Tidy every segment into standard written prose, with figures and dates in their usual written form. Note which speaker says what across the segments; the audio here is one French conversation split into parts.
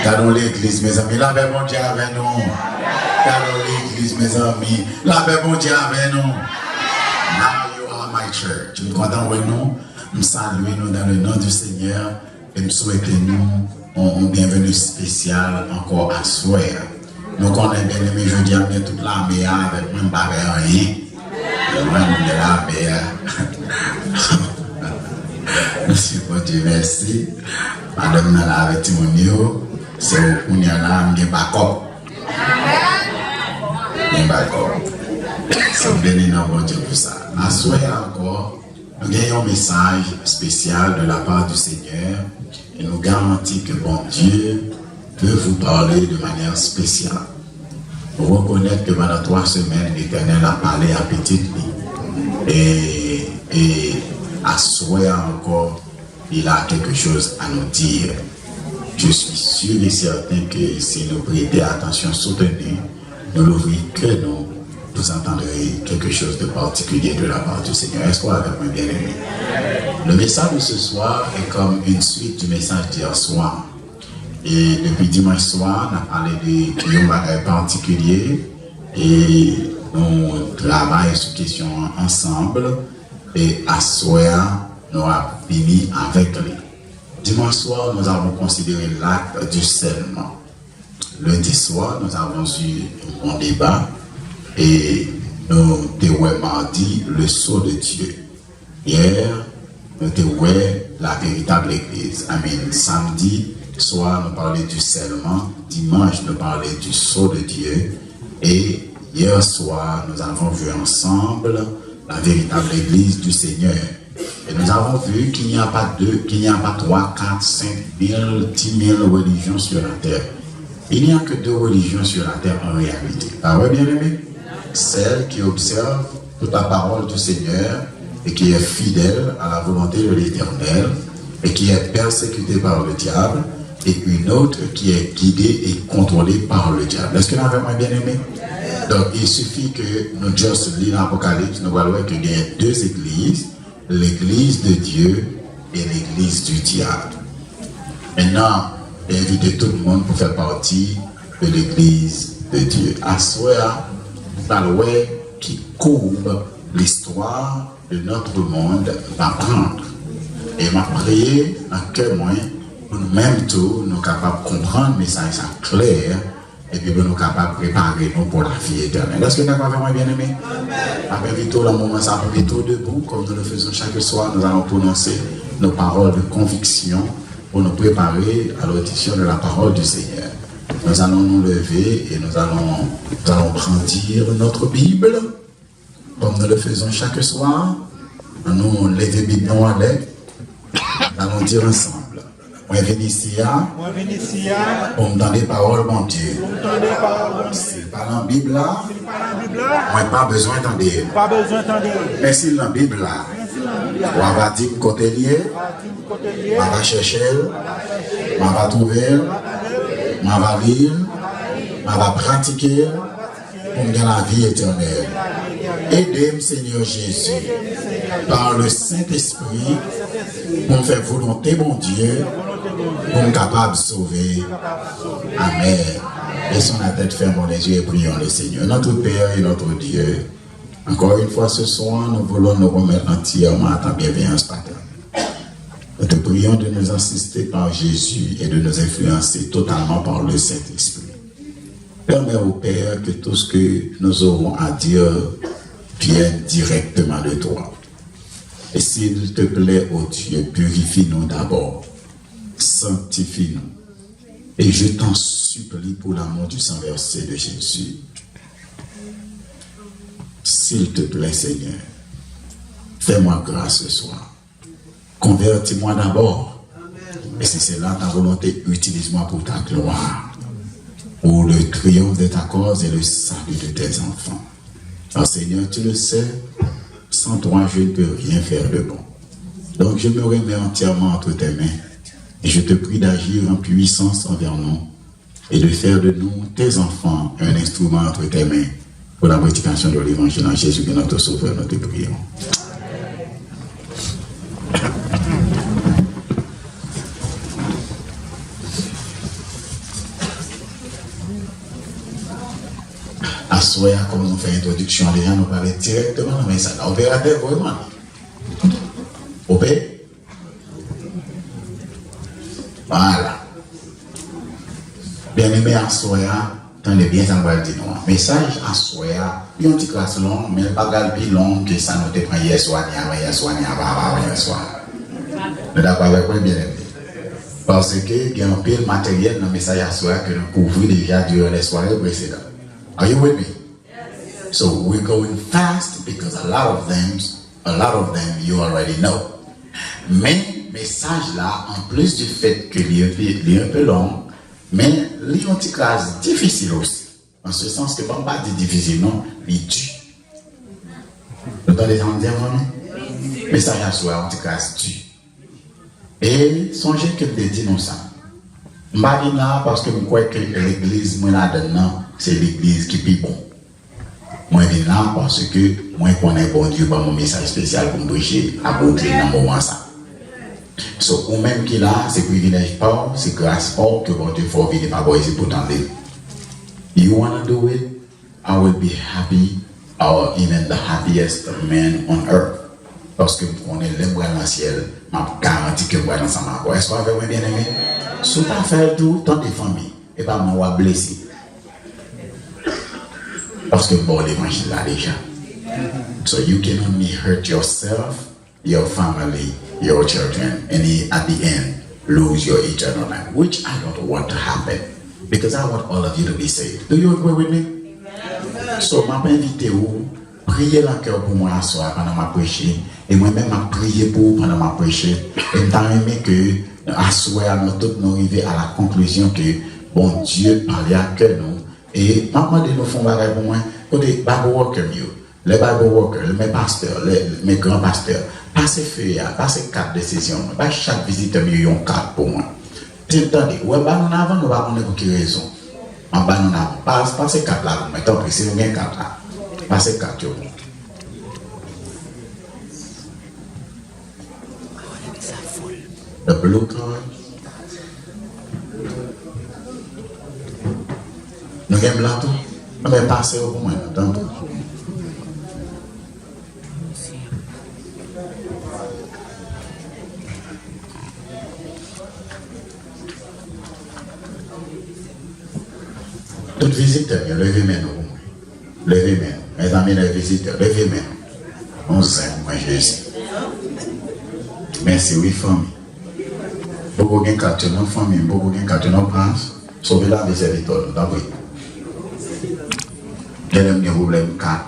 Speaker 1: Gardons l'église, mes amis. La paix, bon Dieu, avec nous. Gardons l'église, mes amis. La paix, bon Dieu, avec nous. Now you are my church. Nous comptons avec nous. Nous saluons nous dans le nom du Seigneur. Et nous souhaitons nous un bienvenue spécial encore à soir. Nous connaissons bien aimé, je dis à toute l'armée avec même pas rien. Même de l'armée. Monsieur bon Dieu, merci. Madame Nala avec Timonio, c'est où on y a là, on y a backup. On y a backup. C'est béni dans bon Dieu pour ça. La soirée encore, nous gagnons un message spécial de la part du Seigneur et nous garantissons que bon Dieu peut vous parler de manière spéciale. Vous reconnaître que pendant 3 semaines, l'Éternel a parlé à petite vie. Et à souhait encore, il a quelque chose à nous dire. Je suis sûr et certain que si nous prêtons attention soutenue, nous l'ouvrons que vous entendrez quelque chose de particulier de la part du Seigneur. Est-ce qu'on avec moi bien aimé? Le message de ce soir est comme une suite du message d'hier soir. Et depuis dimanche soir, on a parlé de particulier et nous travaillons sur question ensemble. Et à soir, nous avons fini avec lui. Dimanche soir, nous avons considéré l'acte du scellement. Lundi soir, nous avons eu un débat et nous avons mardi le sceau de Dieu. Hier, nous avons la véritable église. Samedi soir, nous parlions du scellement. Dimanche, nous parlions du sceau de Dieu. Et hier soir, nous avons vu ensemble la véritable église du Seigneur. Et nous avons vu qu'il n'y a pas 3, 4, 5 000, 10 000 religions sur la terre. Il n'y a que 2 religions sur la terre en réalité. Pas vrai, bien aimé? Celle qui observe toute la parole du Seigneur et qui est fidèle à la volonté de l'Éternel et qui est persécutée par le diable, et une autre qui est guidée et contrôlée par le diable. Est-ce que nous avons bien aimé? Donc, il suffit que nous juste lisons l'Apocalypse, nous voyons qu'il y a 2 églises, l'église de Dieu et l'église du diable. Maintenant, invitez tout le monde pour faire partie de l'église de Dieu. À soi, nous allons qui courbe l'histoire de notre monde d'apprendre. Et m'a prié dans cœur moins pour nous-mêmes tous, nous capables de comprendre le message clair. Et puis, nous sommes capables de préparer nous pour la vie éternelle. Est-ce que nous avons vraiment bien aimé? Après, vite, le moment, ça va vite debout, comme nous le faisons chaque soir, nous allons prononcer nos paroles de conviction pour nous préparer à l'audition de la parole du Seigneur. Nous allons nous lever et nous allons brandir notre Bible, comme nous le faisons chaque soir. Nous lever Bible à l'aide. Nous allons dire ensemble. Moi Vénitia, pour me donner parole, mon Dieu. C'est pas dans la Bible là, moi pas besoin d'entendre. Mais si dans la Bible là, on va dire côté lié, on va chercher, on va trouver, on va lire, on va pratiquer pour me donner la vie éternelle. Aidez-moi, Seigneur Jésus, par le Saint-Esprit, pour me faire volonté, mon Dieu, pour me capable de sauver. Amen. Laissons la tête ferme les yeux et prions le Seigneur. Notre Père et notre Dieu, encore une fois ce soir, nous voulons nous remettre entièrement à ta bienveillance paternelle. Nous te prions de nous assister par Jésus et de nous influencer totalement par le Saint-Esprit. Permets au Père que tout ce que nous aurons à dire vienne directement de toi. Et s'il te plaît, ô Dieu, purifie-nous d'abord, sanctifie-nous. Et je t'en supplie pour l'amour du sang versé de Jésus. S'il te plaît, Seigneur, fais-moi grâce ce soir. Convertis-moi d'abord. Et si c'est là ta volonté, utilise-moi pour ta gloire, pour le triomphe de ta cause et le salut de tes enfants. Alors Seigneur, tu le sais, sans toi, je ne peux rien faire de bon. Donc je me remets entièrement entre tes mains et je te prie d'agir en puissance envers nous et de faire de nous, tes enfants, un instrument entre tes mains pour la prédication de l'évangile en Jésus, notre Sauveur, nous te prions. À soir, comme nous faisons introduction, les gens nous parlent directement dans le message. Opérateur, vraiment. Opé? Voilà. Bien aimé, à soir, attendez bien, ça va dire non. Message à soir, il y a une petite classe longue, mais pas plus long que ça nous dépend hier soir, hier soir. Nous d'accord avec vous, bien aimé. Parce que il y a un pile matériel dans le message à soir que nous couvrons déjà durant les soirées précédentes. Are you with me? Yes. So we're going fast because a lot of them you already know. Mais message là, en plus du fait que il est un peu long, mais il est une petite classe difficile aussi. En ce sens que bon pas dit difficile, non, il est dur. Vous entendez les gens dire vraiment? Message à soir, une petite classe dure. Et songez que je dis non ça. Je ne dis là parce que je crois que l'église, moi là-dedans, c'est l'église qui est bon. Moi je dis là parce que moi je connais bon Dieu par mon message spécial pour me prêcher à Beauté dans le moment ça. So, ou même qui là, c'est privilège pas, c'est grâce pas que bon Dieu faut venir par ici pour t'en dire. You want to do it? I will be happy, or even the happiest man on earth. Parce que vous connaissez les bras dans le ciel, je garantis que vous allez ensemble. Est-ce que vous avez bien aimé? Si vous ne faites pas tout, tant de familles, et pas moi blessé. Parce que bon, l'évangile là déjà. So you can only hurt yourself, your family, your children, and at the end, lose your eternal life, which I don't want to happen. Because I want all of you to be saved. Do you agree with me? So, je vais inviter vous, prier le cœur pour moi à soir pendant ma prêcher. Et moi-même, je prier pour vous pendant ma prêcher. Et je aimé que à soir, nous tous nous arrivons à la conclusion que bon Dieu parlait à cœur nous. Et maman de nous font barrer pour moi, côté Bible Worker mieux. Les Bible Workers, mes pasteurs, mes grands pasteurs, passez feuille, passez 4 décisions. Chaque visiteur mieux un 4 pour moi. Attendez, ouais, bah nous avons, nous allons pour quelle raison? En bas nous avons, passez 4 là, mais tant pis, c'est bien 4 là. Passez 4 yo. The blue card. Nous avons blanc tout. Mais passez au moins, attendez. Tout visiteur, levez-moi nous. Levez-moi. Mes amis, les visiteurs, levez-moi. On s'aime, moi Jésus. Merci, oui, famille. Beaucoup de gens qui ont famille, beaucoup de gens qui ont prince, sauvez la vie serviteur, d'accord? Quel est le problème 4?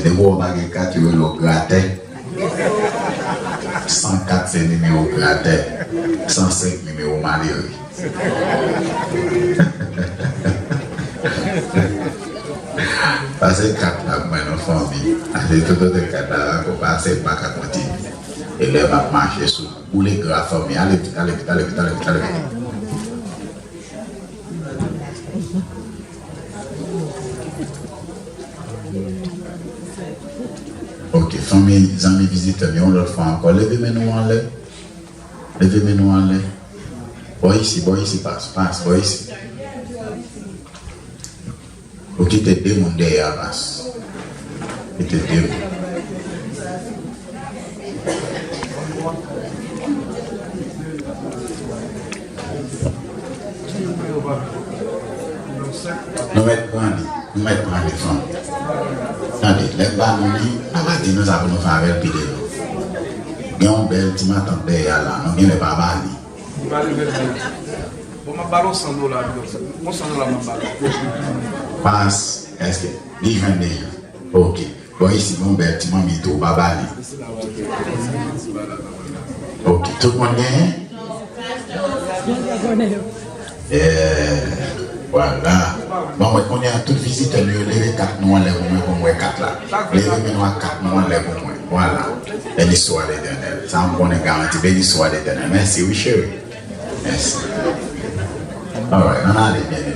Speaker 1: Des gros bagages 4, tu veux le gratter. 104 c'est numéro gratter. 105 numéro malheureux. Passer 4 là, moi, nos familles, avec tout autre 4 là, pour passer pas qu'à continuer. Et là, va marcher sous, ou les grands familles, allez vite. Ok, famille, amis, visiteurs, on leur fait encore, levez-moi nous en l'air. Levez-moi nous en l'air. Boy ici, passe, boy ici. Ok, t'es deux mondes derrière, passe. Et t'es deux. Nous mettons prendre les femmes. Attendez, les bas nous disent, nous avons nous faire avec le vidéo. Il y a un bel petit matin derrière là, nous avons les babas. Passe, est-ce que déjà ok. Bon ici mon bel petit mamie tout babali. Ok, tout le monde est. Voilà. Bon, on est à toute visite, les 4 mois, les mois 4 là. Les mois 4 mois, les mois. Voilà. Belle histoire d'éternel. Ça on est garanti, belle histoire d'éternel. Merci, oui, chérie. Merci. Alright, on a allé bien aimé.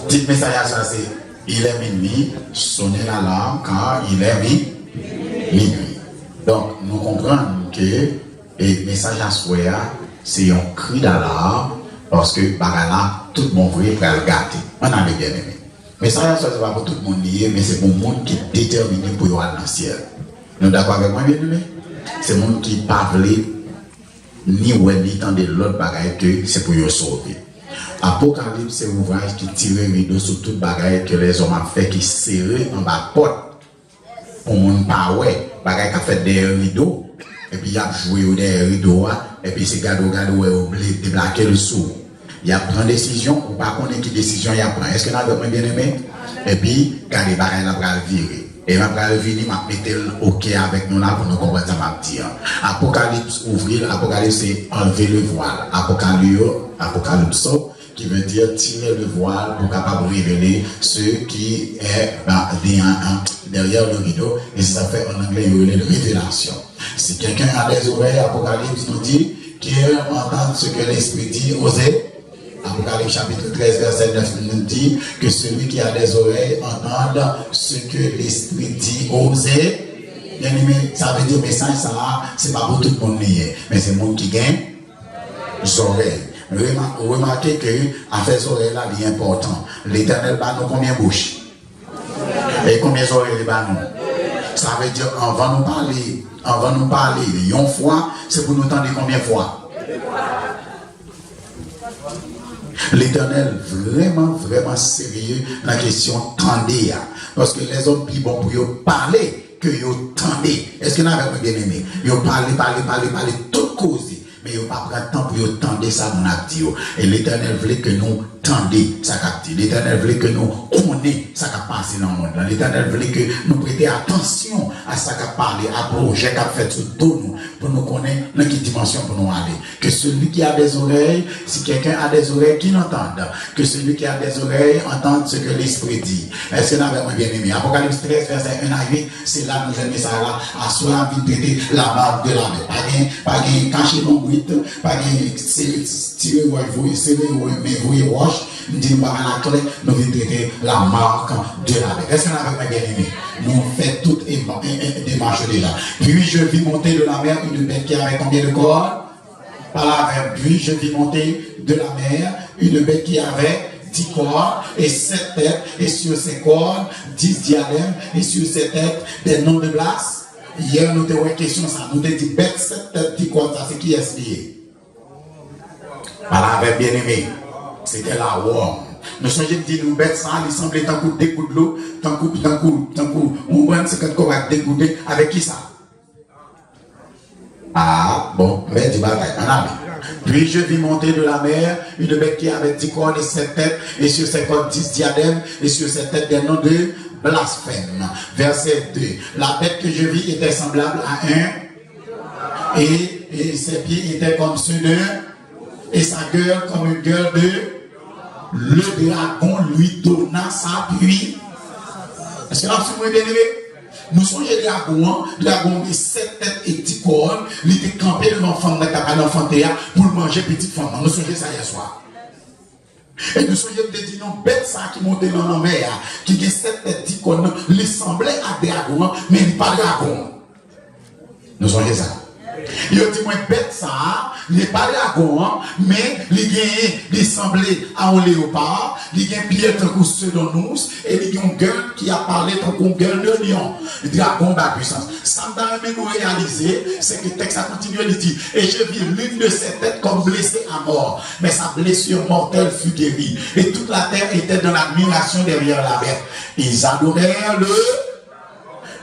Speaker 1: Petit message à ça, c'est il est minuit, sonnez l'alarme car il est minuit. Donc, nous comprenons que le message à soi, c'est un cri d'alarme Parce que, là, tout le monde veut le gâter. On a bien aimé. Mais ça, c'est pas pour tout le monde lié, mais c'est pour le monde qui est déterminé pour aller dans le ciel. Nous d'accord avec moi, bien aimé? C'est le monde qui parle ni ouais ni tant de l'autre bagaille que c'est pour le sauver. Apocalypse, c'est un ouvrage qui tire un rideau sur toute bagaille que les hommes ont fait, qui serrent en bas de porte. Pour le monde pas ouais, bagaille qui a fait des rideaux, et puis il a joué des rideaux, et puis c'est gado, oublié, déblaquer le sou. Il a pris une décision, ou pas connaître qui décision il a pris. Est-ce que nous avons bien aimé? Et puis, quand les bagailles là pour virer. Et ma pour venir, m'a mettre OK avec nous là pour nous comprendre ça m'a dit. Apocalypse ouvrir, Apocalypse c'est enlever le voile. Apocalypse qui veut dire tirer le voile pour capable révéler ce qui est derrière le rideau. Et ça fait en anglais une révélation. Si quelqu'un a des oreilles, Apocalypse nous dit qu'il entend ce que l'Esprit dit, osez. Apocalypse chapitre 13, verset 9 nous dit que celui qui a des oreilles entende ce que l'Esprit dit, osez. Bien aimé, ça veut dire message, ça, c'est pas pour tout le monde lié, mais c'est le monde qui gagne les oreilles. Remarquez que affaire des oreilles là, c'est important. L'Éternel bat nous combien de bouches? Et combien d'oreilles il bat nous? Ça veut dire, on va nous parler une fois, c'est pour nous entendre combien de fois? L'Éternel vraiment sérieux dans la question tendez. Parce que les hommes plus bons pour parler que vous tendez. Est-ce que vous avez bien aimé? Vous parlez, tout cause. Mais vous pas prendre temps pour vous tendre ça, mon acte. Et l'Éternel voulait que nous tendez ça capte. L'Éternel voulait que nous connaissions ça qui passe dans le monde. L'Éternel voulait que nous prêtions attention à ça qui parle, à projet qui a fait sur tout nous, pour nous connaître dans quelle dimension pour nous aller. Que celui qui a des oreilles, si quelqu'un a des oreilles, qu'il entende. Que celui qui a des oreilles entende ce que l'Esprit dit. Est-ce que nous avons bien aimé? Apocalypse 13, verset 1 à 8, c'est là nous aimons ça là, à soi envie de traiter la marque de la mer. Pas de cacher mon bruit, pas de tirer ou serrer ou mais roche. Nous disons par la clé, nous venons traiter la marque de la mer. Est-ce que nous avons bien aimé? Nous faisons toutes les démarches déjà. Puis je vis monter de la mer une bête qui avait combien de corps? Par la verbe. Puis je vis monter de la mer une bête qui avait 10 corps et 7 têtes, et sur ces corps 10 diadèmes, et sur ces têtes des noms de glace. Hier nous avons une question, ça nous dit bête 7 têtes, 10 corps, ça c'est qui est lié? Par la verbe bien aimé. C'était la worm. Nous sommes dit nous bêtes ça, il semblait tant coup des coups de l'eau, tant coup, on prend 50 corps avec des coups de avec qui ça? Ah, bon, mais du bataille, on a vu. Puis je vis monter de la mer une bête qui avait 10 cornes et 7 têtes, et sur ses cornes 10 diadèmes, et sur ses têtes des noms de blasphème. Verset 2. La bête que je vis était semblable à un, et ses pieds étaient comme ceux de, et sa gueule comme une gueule de, le dragon lui donna sa pluie. Est-ce que là, vous bien aimé? Nous sommes des dragons de 7 têtes et 10 cornes, il était campé devant l'enfant pour manger petite femme. Nous sommes ça hier soir. Et nous sommes dit non, bête ça qui montait dans la mer, qui a 7 têtes et 10 cornes, il semblait à dragon, mais il n'est pas dragon. Nous sommes ça. Il dit moi bête ça, il n'est pas dragon, mais il semblait à un léopard, il a un pied tant que ceux de nous, et il a une gueule qui a parlé tant qu'une gueule de lion. Le dragon de la puissance. Ça me nous réaliser, c'est que le texte a continué, il dit, et je vis l'une de ses têtes comme blessée à mort, mais sa blessure mortelle fut guérie. Et toute la terre était dans l'admiration derrière la bête. Ils adorèrent le...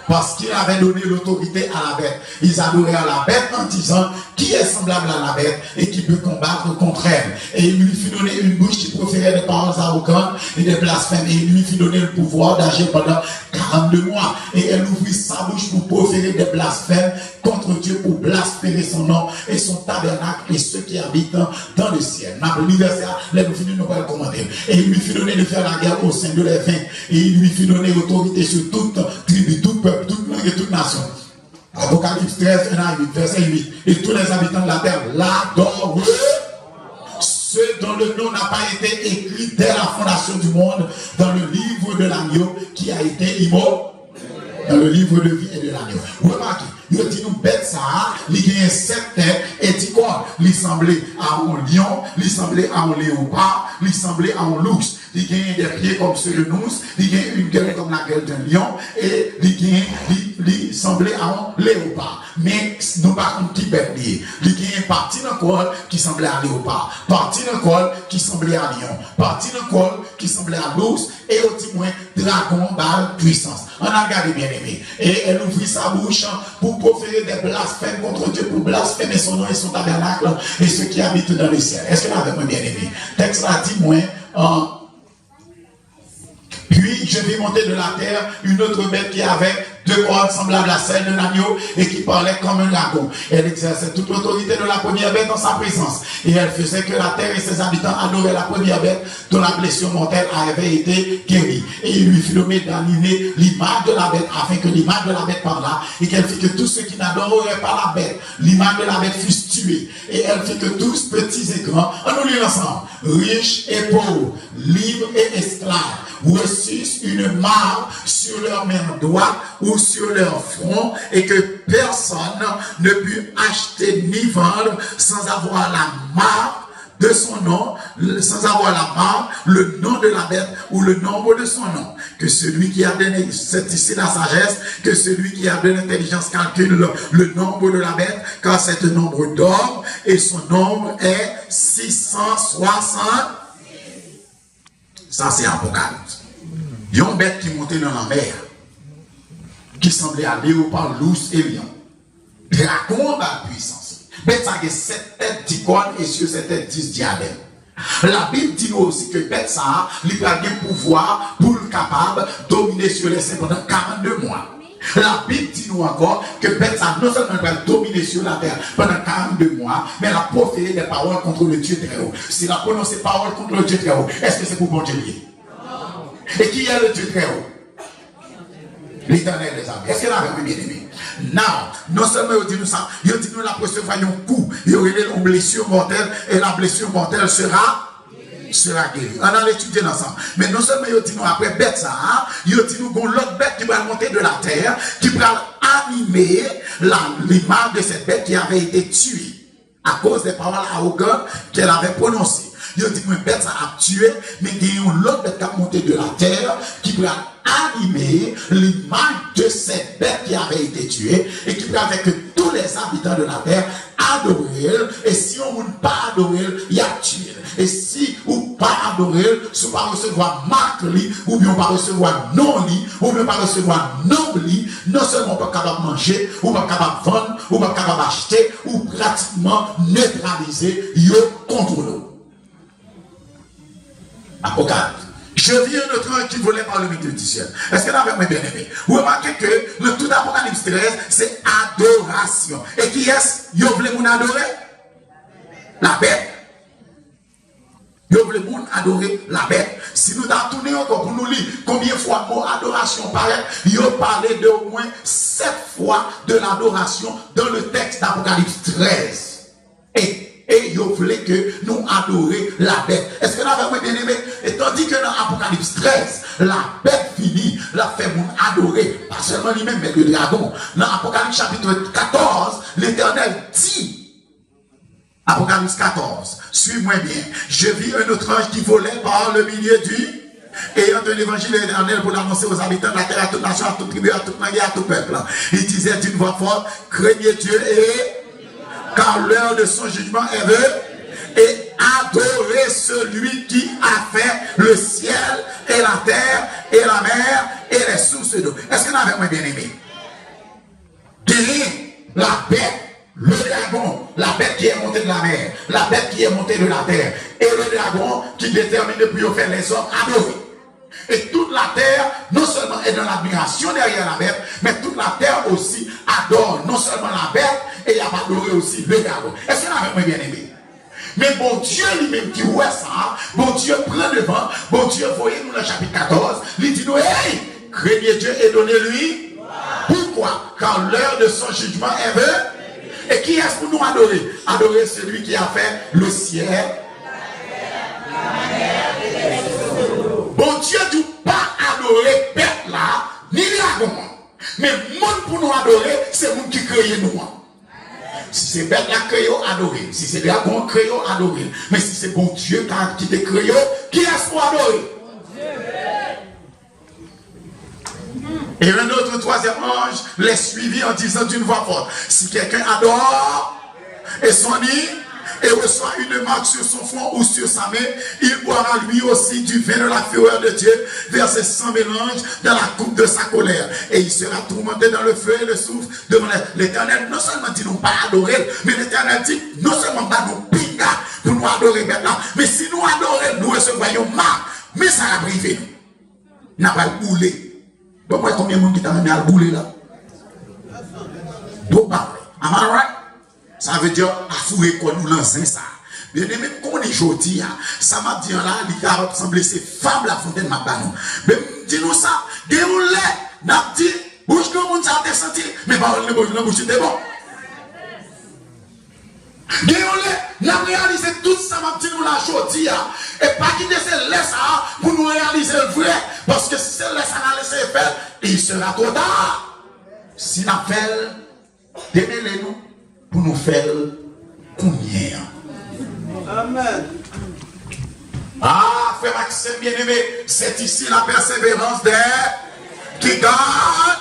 Speaker 1: Parce qu'il avait donné l'autorité à la bête. Ils adoraient à la bête en disant qui est semblable à la bête et qui peut combattre contre elle. Et il lui fit donner une bouche qui proférait des paroles arrogantes et des blasphèmes. Et il lui fit donner le pouvoir d'agir pendant 42 mois. Et elle ouvrit sa bouche pour proférer des blasphèmes contre Dieu, pour blasphémer son nom et son tabernacle et ceux qui habitent dans le ciel. Dans l'université, les nous finissons par le commander. Et il lui fit donner de faire la guerre au sein de les 20. Et il lui fit donner autorité sur toute tribu, tout peuple, toute langue et toute nation. Apocalypse 13, 1 à 8, verset 8. Et tous les habitants de la terre l'adorent. Ceux dont le nom n'a pas été écrit dès la fondation du monde dans le livre de l'agneau qui a été immolé. Dans le livre de vie et de l'agneau. Remarquez, Il dit nous bête ça, il y a 7 têtes et 10 corps. Il semblait à un lion, il semblait à un léopard, il semblait à un loups. Il y a des pieds comme ceux de nous, il y a une gueule comme la gueule d'un lion et il semblait à un léopard. Mais nous par contre qui bête lié. Il y a une partie d'un corps qui semblait à léopard, partie d'un corps qui semblait à lion, partie d'un corps qui semblait à l'ours et au moins dragon balle puissance. On a regardé bien aimé. Et elle ouvrit sa bouche pour proférer des blasphèmes contre Dieu, pour blasphémer son nom et son tabernacle et ceux qui habitent dans les ciels. Est-ce que là avec moi bien aimé? Texte là dit moi puis je vis monter de la terre une autre bête qui avait 2 cornes semblables à celle de l'agneau et qui parlait comme un dragon. Elle exerçait toute l'autorité de la première bête dans sa présence. Et elle faisait que la terre et ses habitants adoraient la première bête dont la blessure mortelle avait été guérie. Et il lui fut nommé d'animer l'image de la bête afin que l'image de la bête parla et qu'elle fit que tous ceux qui n'adoreraient pas la bête, l'image de la bête fussent tués. Et elle fit que tous, petits et grands, on nous lit ensemble, riches et pauvres, libres et esclaves, reçussent une marque sur leur main droite ou sur leur front et que personne ne put acheter ni vendre sans avoir la marque de son nom, sans avoir la marque, le nom de la bête ou le nombre de son nom. Que celui qui a donné, c'est ici la sagesse, que celui qui a de l'intelligence calcule le nombre de la bête, car c'est un nombre d'or et son nombre est 660. Ça c'est Apocalypse. Il y a une bête qui montait dans la mer, qui semblait à léopard, loups et lion. Dragon la puissance. Bête ça a 7 têtes, 10 cornes et sur cette tête 10 diadèmes. La Bible dit nous aussi que bête ça, il a un pouvoir pour le capable de dominer sur les cieux pendant 42 mois. La Bible dit nous encore que bête ça non seulement va dominer sur la terre pendant 42 mois, mais elle a proféré des paroles contre le Dieu très haut. Si elle a prononcé paroles contre le Dieu très haut, est-ce que c'est pour bon Dieu lié? Et qui est le Dieu très haut? L'Éternel des armées. Est-ce qu'elle a vraiment bien aimé? Non seulement il dit nous ça, il dit nous la recevoir un coup, il y aura une blessure mortelle et la blessure mortelle sera guérie. On a l'étudié ensemble. Mais non seulement il dit nous après bête ça, il dit nous qu'on l'autre bête qui va monter de la terre, qui va animer l'image de cette bête qui avait été tuée à cause des paroles arrogantes qu'elle avait prononcées. Il dit que bête ça a tué, mais il y a une autre bête qui a monté de la terre qui va animer l'image de cette bête qui avait été tuée et qui va faire que tous les habitants de la terre adorent. Et si on ne pas adorer, il y a tué. Et si on ne pas adorer, si on ne pas recevoir marque ou bien on ne pas recevoir non li, ou bien on ne pas recevoir non li, non seulement on ne pas capable de manger, ou pas capable de vendre, ou pas capable d'acheter, ou pratiquement neutraliser contre nous. Apocalypse. Je vis un autre ange qui volait par le milieu du ciel. Est-ce que là, avec moi bien aimé? Vous remarquez que le tout d'Apocalypse 13, c'est adoration. Et qui est-ce? Vous voulez vous adorer? La bête. Vous voulez vous adorer la bête. Si nous avons tourné encore pour nous lire combien de fois le mot adoration paraît, vous parlez d'au moins 7 fois de l'adoration dans le texte d'Apocalypse 13. Et vous voulez que nous adorer la bête. Est-ce que là, vous bien aimé? Et tandis que dans Apocalypse 13, la bête finit, la fait nous adorer. Pas seulement lui-même, mais le dragon. Dans Apocalypse chapitre 14, l'Éternel dit, Apocalypse 14, suis-moi bien. Je vis un autre ange qui volait par le milieu du ayant un évangile éternel pour l'annoncer aux habitants de la terre, à toute nation, à toute tribu, à toute langue et à tout peuple. Il disait d'une voix forte, craignez Dieu et car l'heure de son jugement est venue, et adorez celui qui a fait le ciel et la terre et la mer et les sources d'eau. Est-ce que vous avez bien aimé? La bête, le dragon, la bête qui est montée de la mer, la bête qui est montée de la terre, et le dragon qui détermine depuis au faire les hommes adorer. Et toute la terre, non seulement est dans l'admiration derrière la bête, mais toute la terre aussi adore non seulement la bête, et il a adoré aussi le dragon. Est-ce que vous avez bien aimé? Mais bon Dieu lui-même qui voit ça, bon Dieu prend le vent, bon Dieu, voyez-nous dans le chapitre 14, il dit nous, hey, craignez Dieu et donnez-lui. Pourquoi? Car l'heure de son jugement est venue. Et qui est-ce pour nous adorer? Adorer celui qui a fait le ciel. Bon Dieu ne dit pas adorer bête là, ni dragon. Mais le monde pour nous adorer, c'est le monde qui créé nous. Si c'est bête la créé, adoré. Si c'est dragon créé, adoré. Mais si c'est bon Dieu qui te créé, qui est-ce qu'on adore? Et un autre troisième ange les suivit en disant d'une voix forte, si quelqu'un adore et son nid et reçoit une marque sur son front ou sur sa main, il boira lui aussi du vin de la fureur de Dieu, versé sans mélange dans la coupe de sa colère. Et il sera tourmenté dans le feu et le souffle devant l'Éternel. Non seulement dit nous pas adorer, mais l'Éternel dit non seulement pas nous pinga pour nous adorer maintenant, mais si nous adorons, nous recevrons marque, mais ça a privé. N'a pas le boulet. Bon, moi, combien de monde qui t'a amené à le bouler là? Donc, bah, am I right? Ça veut dire, à fouiller quoi nous lancer ça. Bien aimé, qu'on est jodi, ça m'a dit là, il a ressemblé ces femmes la fontaine m'a banon. Mais dis-nous ça, déroulez, n'a dit, bouche de monde ça a senti, mais pas le bouche c'était bon. Déroulez, n'a réalisé tout ça m'a dit nous la jodi, et pas quitter ce laisse ça pour nous réaliser le vrai, parce que si c'est laisse ça n'a laissé faire, il sera trop tard. Si n'a fait, démêlez-nous pour nous faire combien.
Speaker 2: Amen.
Speaker 1: Ah, frère Maxime bien-aimé, c'est ici la persévérance des qui garde.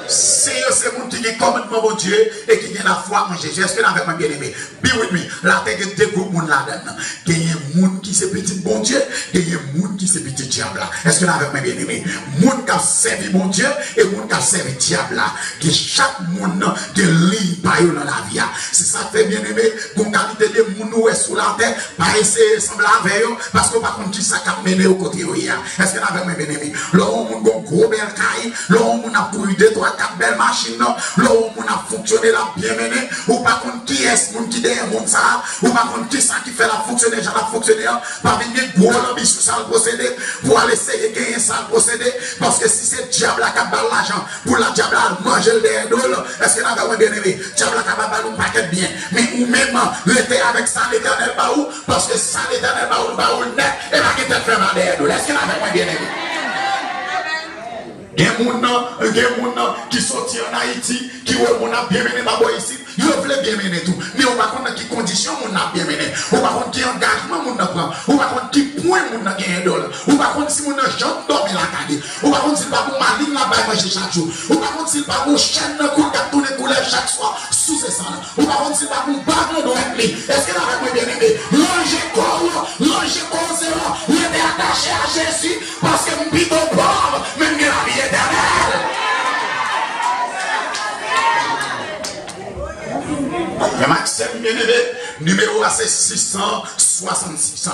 Speaker 1: C'est mon qui est commandement mon Dieu et qui vient la foi en Jésus. Est-ce que avec moi bien-aimé? Be with me. La terre est deux groupes monde là-dedans. Il y a un monde qui c'est petit bon Dieu, il y a un monde qui c'est petit diable là. Est-ce que avec moi bien-aimé? Monde qui a servi mon Dieu et monde qui a servi diable là. Que chaque monde de ligne par dans la vie. C'est ça fait bien-aimé. Pour qualité de monde où est sous la terre, pas essayer de sembler avec eux parce que par contre qui ça a mené au côté où il y a. Est-ce que avec moi bien-aimé? L'homme monde gros bel caille, l'homme a pour deux trois quatre belles machines, là où on a fonctionné la bien mené, ou par contre qui est ce monde qui derrière monde ça, ou par contre qui ça qui fait la fonctionner, j'en a fonctionné, par venir gros l'ambi sur ça le procédé, pour aller essayer de gagner ça le procédé, parce que si c'est diable qui a balle l'argent, pour la diable à manger le derrière d'eau, est-ce que là vous bien aimé, diable qui a balle un paquet bien, mais ou même, l'été avec ça l'éternel pas où, parce que ça l'éternel pas où net, et pas qui te fait mal derrière d'eau, est-ce que là vous bien aimé? Il y a des gens qui sont en Haïti, qui ont bien mené d'abord ici, ils veulent bien mener tout. Mais on va connaître qui conditions on a bien mené. On va connaître qui engagement on a prend. On va connaître qui point on a gagné $. On va connaître si on a jambe dormi la caille. On va connaître si pas pour maline la baille manger chaque jour. On va connaître si pas pour chaîne pour tourner couleur chaque soir sous ces salles. On va connaître si pas pour bague dans les plis. Est-ce que là avec bien aimé? L'ange corps, zéro, il est attaché à Jésus parce que mon bidon pauvre, même la vie éternelle. Maxime bien-aimé, numéro c'est 666.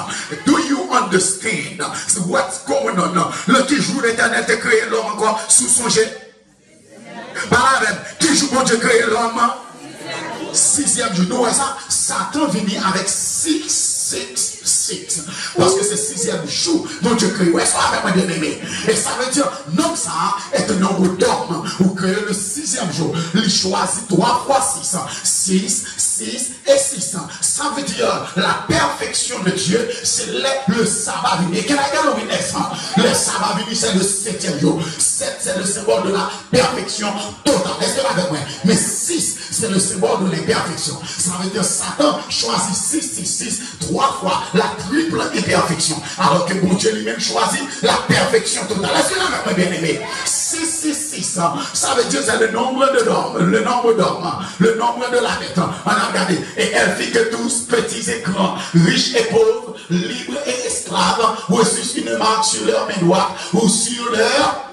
Speaker 1: Do you understand what's going on? Le qui joue l'éternel te créé l'homme encore sous son jet. Par là même, qui joue bon Dieu créé l'homme? Sixième jour, nous ça, Satan vient avec 666. Parce que c'est sixième jour dont Dieu crée. Est-ce qu'on avec moi bien aimé? Et ça veut dire, non, ça est un nombre d'hommes. Vous créez le sixième jour. Il choisit 3 fois 6. 6, 6 et 6. Ça veut dire, la perfection de Dieu, c'est le sabbat vini. Quel est le sabbat vini, c'est le 7e jour. 7, c'est le symbole de la perfection totale. Est-ce que avec moi? Mais 6, c'est le symbole de l'imperfection. Ça veut dire Satan choisit 666 3 fois la triple imperfection. Alors que bon Dieu lui-même choisit la perfection totale. Est-ce que là, maintenant, bien aimé? 666, ça veut dire c'est le nombre de l'homme, le nombre d'hommes, le nombre de la bête. On a regardé. Et elle fit que tous, petits et grands, riches et pauvres, libres et esclaves, reçussent une marque sur leur main droite ou sur leur.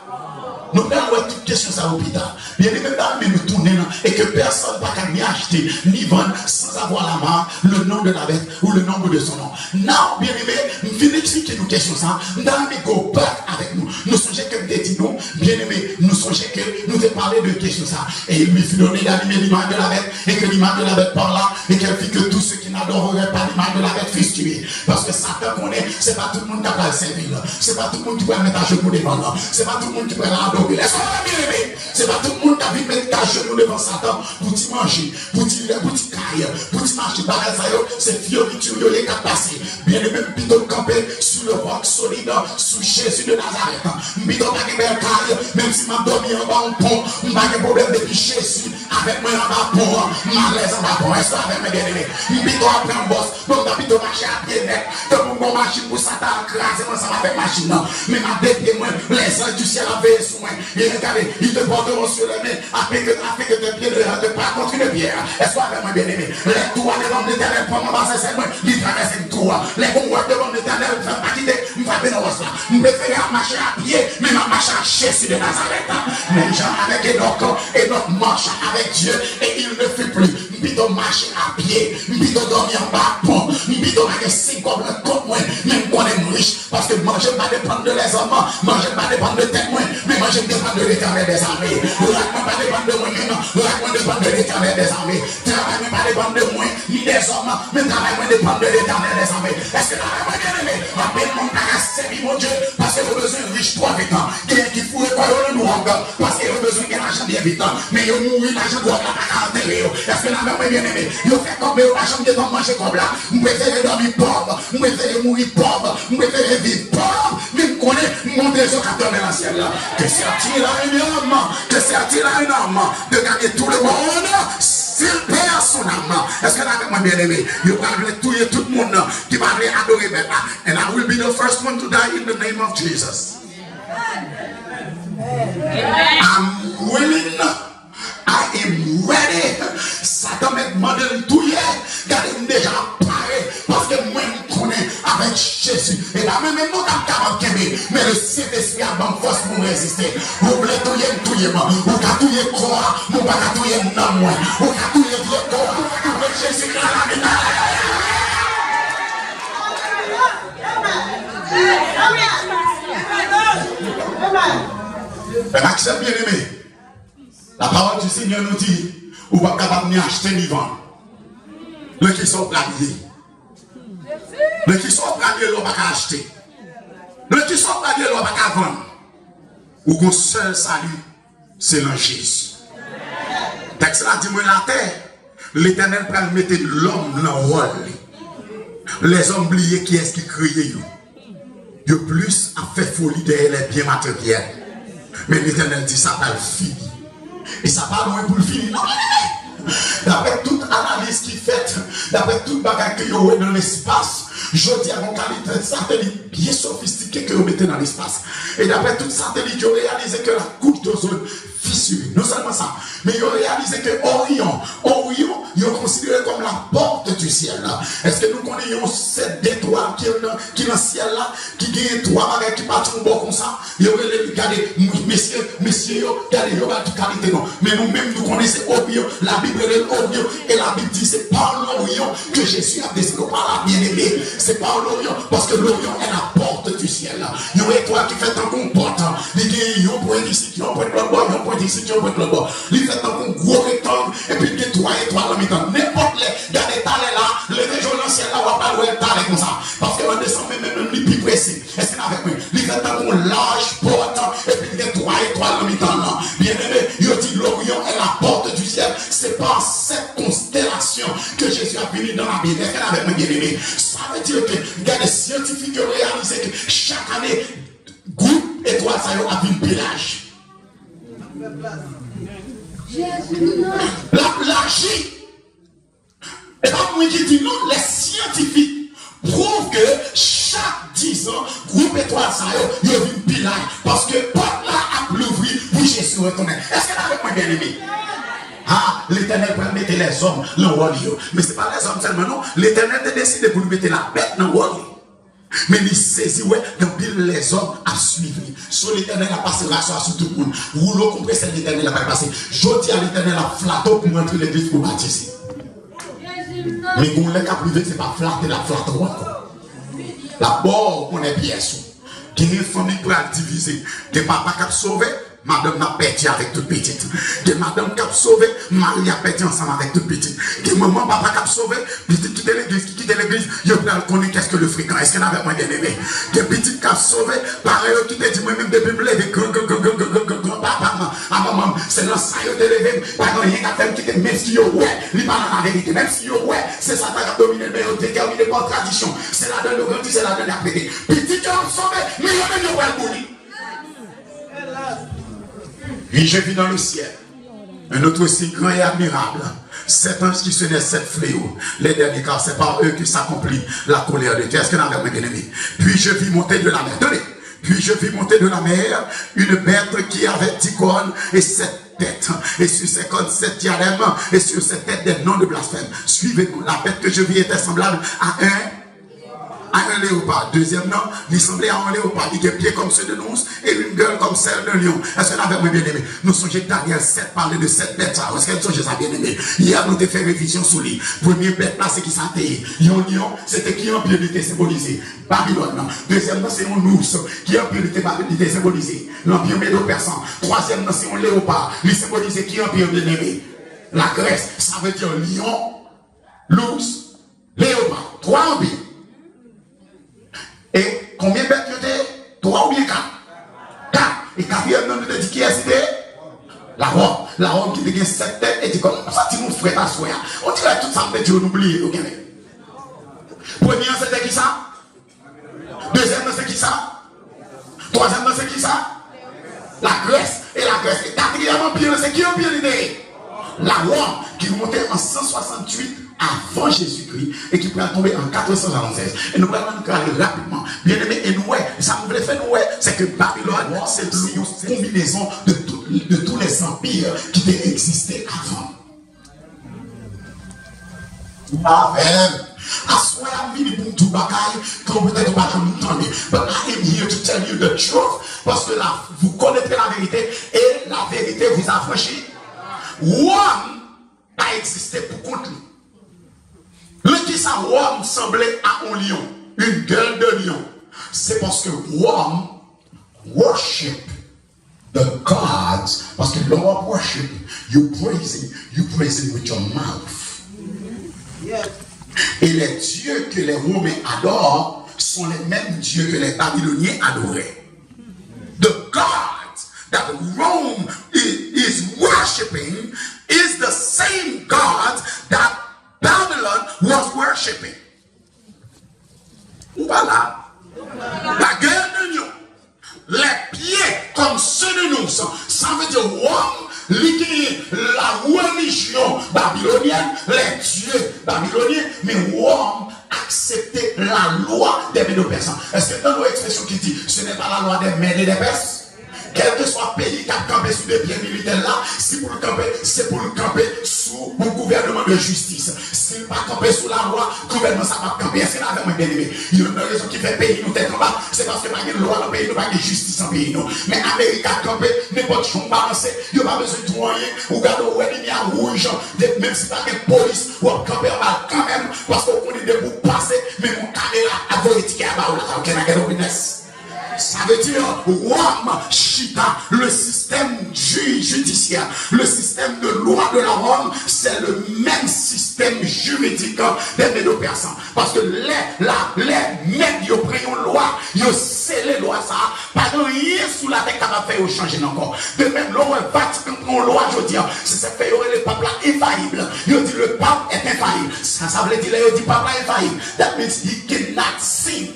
Speaker 1: Nous prenons toute question ça au hôpital. Bien évidemment, nous tournons et que personne ne va ni acheter ni vendre sans avoir la marque, le nom de la bête ou le nombre de son nom. Non, bien aimé, nous venons expliquer nous question ça. Nous allons go back avec nous. Nous songeons que nous dit nous, bien aimé, nous songeons que nous te parlé de question ça. Et il lui fit donner l'image de la bête et que l'image de la bête par là et qu'elle fit que tous ceux qui n'adoreraient pas l'image de la bête fussent tués. Parce que Satan connaît, c'est pas tout le monde qui va le servir. C'est pas tout le monde qui va mettre à genoux devant là. C'est pas tout le monde qui va l'adorer. Est-ce qu'on va bien aimer? C'est pas tout le monde qui a vu mettre à genoux devant Satan pour t'y manger, pour t'y cailler, pour t'y marcher. C'est fioriture, il y a passé. Bien aimé, plutôt camper sur le roc solide, sous Jésus de Nazareth. Plutôt pas de caille, même si m'a dormi en bas en pont, pas de problème depuis Jésus avec moi en bas pour malaise en bas pour est-ce avec mes bien-aimés plutôt après un boss donc plutôt marcher à pied net que mon machine pour ça t'a écrasé ensemble avec machine non mais ma dédié moi les anges du ciel a veillé sur moi et regardez ils te porteront sur les mains afin que tes pieds ne pas contre une pierre est-ce avec moi bien-aimé les toits devant l'éternel pour moi c'est moi ils traversent une tour les bons rois devant l'éternel ne pas quitter me va bien dans ça me préfère marcher à pied mais ma marche à Jésus de Nazareth mais Jean avec Enoch marche avec Dieu et il ne fait plus plutôt marcher à pied plutôt dormir en bas pont plutôt avec 5 gobelins contre moi même qu'on est riche parce que manger pas dépendre de les hommes manger pas dépendre de tête moi mais manger dépend de l'éternel des armées raconte pas dépendre de moi-même raconte dépend de l'éternel des armées travail pas dépendre de moi ni des hommes mais travail dépend de l'éternel des armées est-ce que la bien aimé appelle mon père à servir mon Dieu parce que vous besoin riche 3 ans qui fout quoi le noir parce que vous besoin de l'argent bien vite mais il mourir l'argent doit pas enterrer est-ce que la bien aimé il fait comme l'argent de manger comme là vous préférez dormir pauvre vous préférez mourir pauvre vous préférez vivre pauvre même connaît mon trésor qui dans le ciel là que c'est-il un homme que c'est-il un homme de gagner tout le monde s'il perd son âme est-ce que la moi bien aimé il va tuer tout le monde qui va adorer même and I will be the first one to die in the name of Jesus. I'm willing. I am ready. Satan m'a demandé de tout hier. Gardez déjà paré. Parce que moi, je connais avec Jésus. Et là, même non, mais le Saint-Esprit a bonne force pour résister. Vous voulez tout y moi. Vous voulez tout y croire. Vous voulez tout y non, moi. Vous voulez tout y corps. Vous voulez Jésus dans la vie. Mais Maxime bien aimé, la parole du Seigneur nous dit, vous n'êtes pas capable de acheter ni vendre. Les qui sont planifiés. Les qui sont planifiés, vous n'êtes pas acheter. Les qui sont planifiés, vous n'êtes pas vendre. Ou qu'on seul salut, c'est l'en Jésus. Texte là dit, moi la terre, l'Éternel peut mettre l'homme dans le rôle. Les hommes oubliés qui est-ce qui criait. De plus a fait folie derrière les biens matériels. Mais l'Éternel dit ça va le finir. Et ça va loin pour le finir. Non, d'après toute analyse qui est faite, d'après toute bagarre que vous avez dans l'espace, je dis à mon qualité de satellite bien sophistiqué que vous mettez dans l'espace. Et d'après toute satellite, vous avez réalisé que la couche d'ozone fissurée. Non seulement ça, mais vous avez réalisé que Orion, il est considéré comme la porte du ciel. Est-ce que nous connaissons cette étoile qui est dans le ciel là, qui gagne 3 bagages qui partent en bas comme ça? Vous avez regardé, messieurs, regardez, vous avez toute qualité non. Mais nous-mêmes, nous connaissons Orion, la Bible est Orion, et la Bible dit c'est par l'Orion que Jésus a décidé par la bien-aimée. C'est par l'Orion, parce que l'Orion est la porte du ciel. Il y a une étoile qui fait un comportement. Il y a un point ici, il y a un point de là-bas, il y a un point ici, il y a un point de là-bas. Il fait un gros rectangle, et puis il y a 3 étoiles en même temps. N'importe les gars des talents là, les régions dans le ciel là, on va pas louer le talent comme ça. Parce qu'on descend même les plus précis. Est-ce qu'il y a avec moi? Il fait un large porte, et puis il y a 3 étoiles en même temps. Bien aimé, il dit l'Orion est la porte du ciel. C'est par cette constellation que Jésus a venu dans la Bible. Est-ce qu'il y a avec moi, bien aimé? Ça veut dire que il y a des scientifiques qui ont réalisé que chaque année, groupe étoile, ça a un village. L'argile. Et pas moi qui dis non, les scientifiques prouvent que chaque 10 ans, groupe étoile, ça a un village. Parce que pas là à l'ouvrir, pour Jésus retourner. Est-ce que avec moi bien aimé? Ah, l'Éternel peut mettre les hommes dans le rôle. Mais ce n'est pas les hommes seulement, non. L'Éternel a décidé pour lui mettre la bête dans le rôle. Mais il saisit, ouais, donc les hommes à suivre. Sur l'Éternel a passé la soirée sur tout le monde. Rouleau compressé, l'Éternel a pas passé. Je dis à l'Éternel a flatté pour montrer l'église pour baptiser. Mais vous l'avez privé, ce n'est pas flatter la flatte. D'abord, on est pièce. Qu'il y a une famille pour la diviser. Que papa qui a sauvé. Madame n'a perdu avec toute petite. Que madame qui a sauvé, Marie a perdu ensemble avec toute petite. Que maman, papa qui a sauvé, petite qui quitte l'église, je peux connaître qu'est-ce que le fréquent. Est-ce qu'il y en avait moins bien aimé? Que petite qui a sauvé, pareil, qui te dit moi-même depuis me lever, grand-papa, à maman, c'est dans ça, je te levé, pas rien qu'à faire, qui te même si yo, ouais, il parle la vérité, même si yo, ouais, c'est ça qui a dominé, mais on détermine par tradition. C'est la donne de grandir, c'est la donne d'apprêter. Petite qui a sauvé, mais il y a même yo, ouais, pour lui. Oui, je vis dans le ciel. Un autre signe grand et admirable. 7 anges qui se naissent 7 fléaux. Les derniers, car c'est par eux que s'accomplit la colère de Dieu. Est-ce que nous avons bien aimé? Puis je vis monter de la mer. Donnez. Puis je vis monter de la mer une bête qui avait 10 cornes et 7 têtes. Et sur ses cornes 7 diadèmes. Et sur ses têtes des noms de blasphème. Suivez-nous. La bête que je vis était semblable à un léopard. Deuxièmement, il semblait à un léopard. Il a des pieds comme ceux de l'ours et une gueule comme celle d'un lion. Est-ce que nous avons bien aimé? Nous songeons que Daniel 7 parlait de 7 bêtes. Est-ce que nous songeons ça bien aimé? Hier, nous avons fait révision sur lui. Première bête là, c'est qui s'atteignait. Un lion, c'était qui en piété symbolisé? Babylone. Deuxièmement, c'est un ours qui en piété symbolisé. L'empire médo-persan. Troisièmement, c'est un léopard. Il symbolisait qui en piété? La Grèce. Ça veut dire lion, l'ours, léopard. 3 empires. Et combien de bêtes il y a? 3 ou bien 4? 4. Et quatrièmement, nous avons dit qui est c'était? La Rome. La Rome qui devient 7 têtes et dit comme ça, tu nous ferais pas soin. On dirait tout ça, mais tu nous oublies. Premièrement, c'était qui ça? Deuxièmement, c'est qui ça? Troisièmement, c'est qui ça? La Grèce. Et la Grèce. Et quatrièmement, c'est qui en l'idée? La Rome qui montait en 168 avant Jésus-Christ et qui pourrait tomber en 476. Et nous allons nous rapidement. Bien aimé, et nous, ça nous voulait faire nous, c'est que Babylone, c'est une combinaison de tous les empires qui existaient avant. Amen. I swear I'm really going to bagaille comme peut-être pas comme nous entendez. But I am here to tell you the truth. Parce que là, vous connaîtrez la vérité et la vérité vous affranchit. Rome a existé pour contre lui. Le qui ça, Rome semblait à un lion, une gueule de lion. C'est parce que Rome worship the gods. Parce que Lord worship, you praise him with your mouth.
Speaker 2: Yes.
Speaker 1: Et les dieux que les Romains adorent sont les mêmes dieux que les Babyloniens adoraient. The gods that Rome is worshiping is the same God that Babylon was worshiping. Voilà. La gueule de lion. Les pieds comme ceux de nous. Ça veut dire Rome, la religion babylonienne, les dieux babyloniens, mais Rome acceptait la loi des Médo-Persans. Est-ce que dans nos expressions qui dit, ce n'est pas la loi des Mèdes et des Perses? Quel que soit le pays qui a campé sous des pieds militaires là, si pour le camper, c'est pour le camper sous le gouvernement de justice. S'il ne va pas camper sous la loi, le gouvernement ça va camper. Est-ce que là, avec moi bien aimé? Il y a une raison qui fait pays nous tête en bas, c'est parce que pas de loi dans le pays, nous pas de justice en pays nous. Mais Amérique a campé, n'importe chose balancé, il n'y a pas besoin de moyens, ou garde où il y a rouge, même si pas de police, ou camper en bas quand même, parce qu'on connaît des bouts passés, mais mon caméra a volé ticket à bas ou là, on a gagné au business. Ça veut dire Rome, Chita, le système judiciaire, le système de loi de la Rome, c'est le même système juridique des Médo-Persans. Parce que les mecs, ils prennent une loi, ils scellent les lois, ça, pas rien sous la tête capable de faire changer encore. De même, le Vatican prend une loi, je dis, c'est ça fait le pape là infaillible. Il dit le pape est infaillible. Ça veut dire, il dit le pape là infaillible. That means he cannot sin.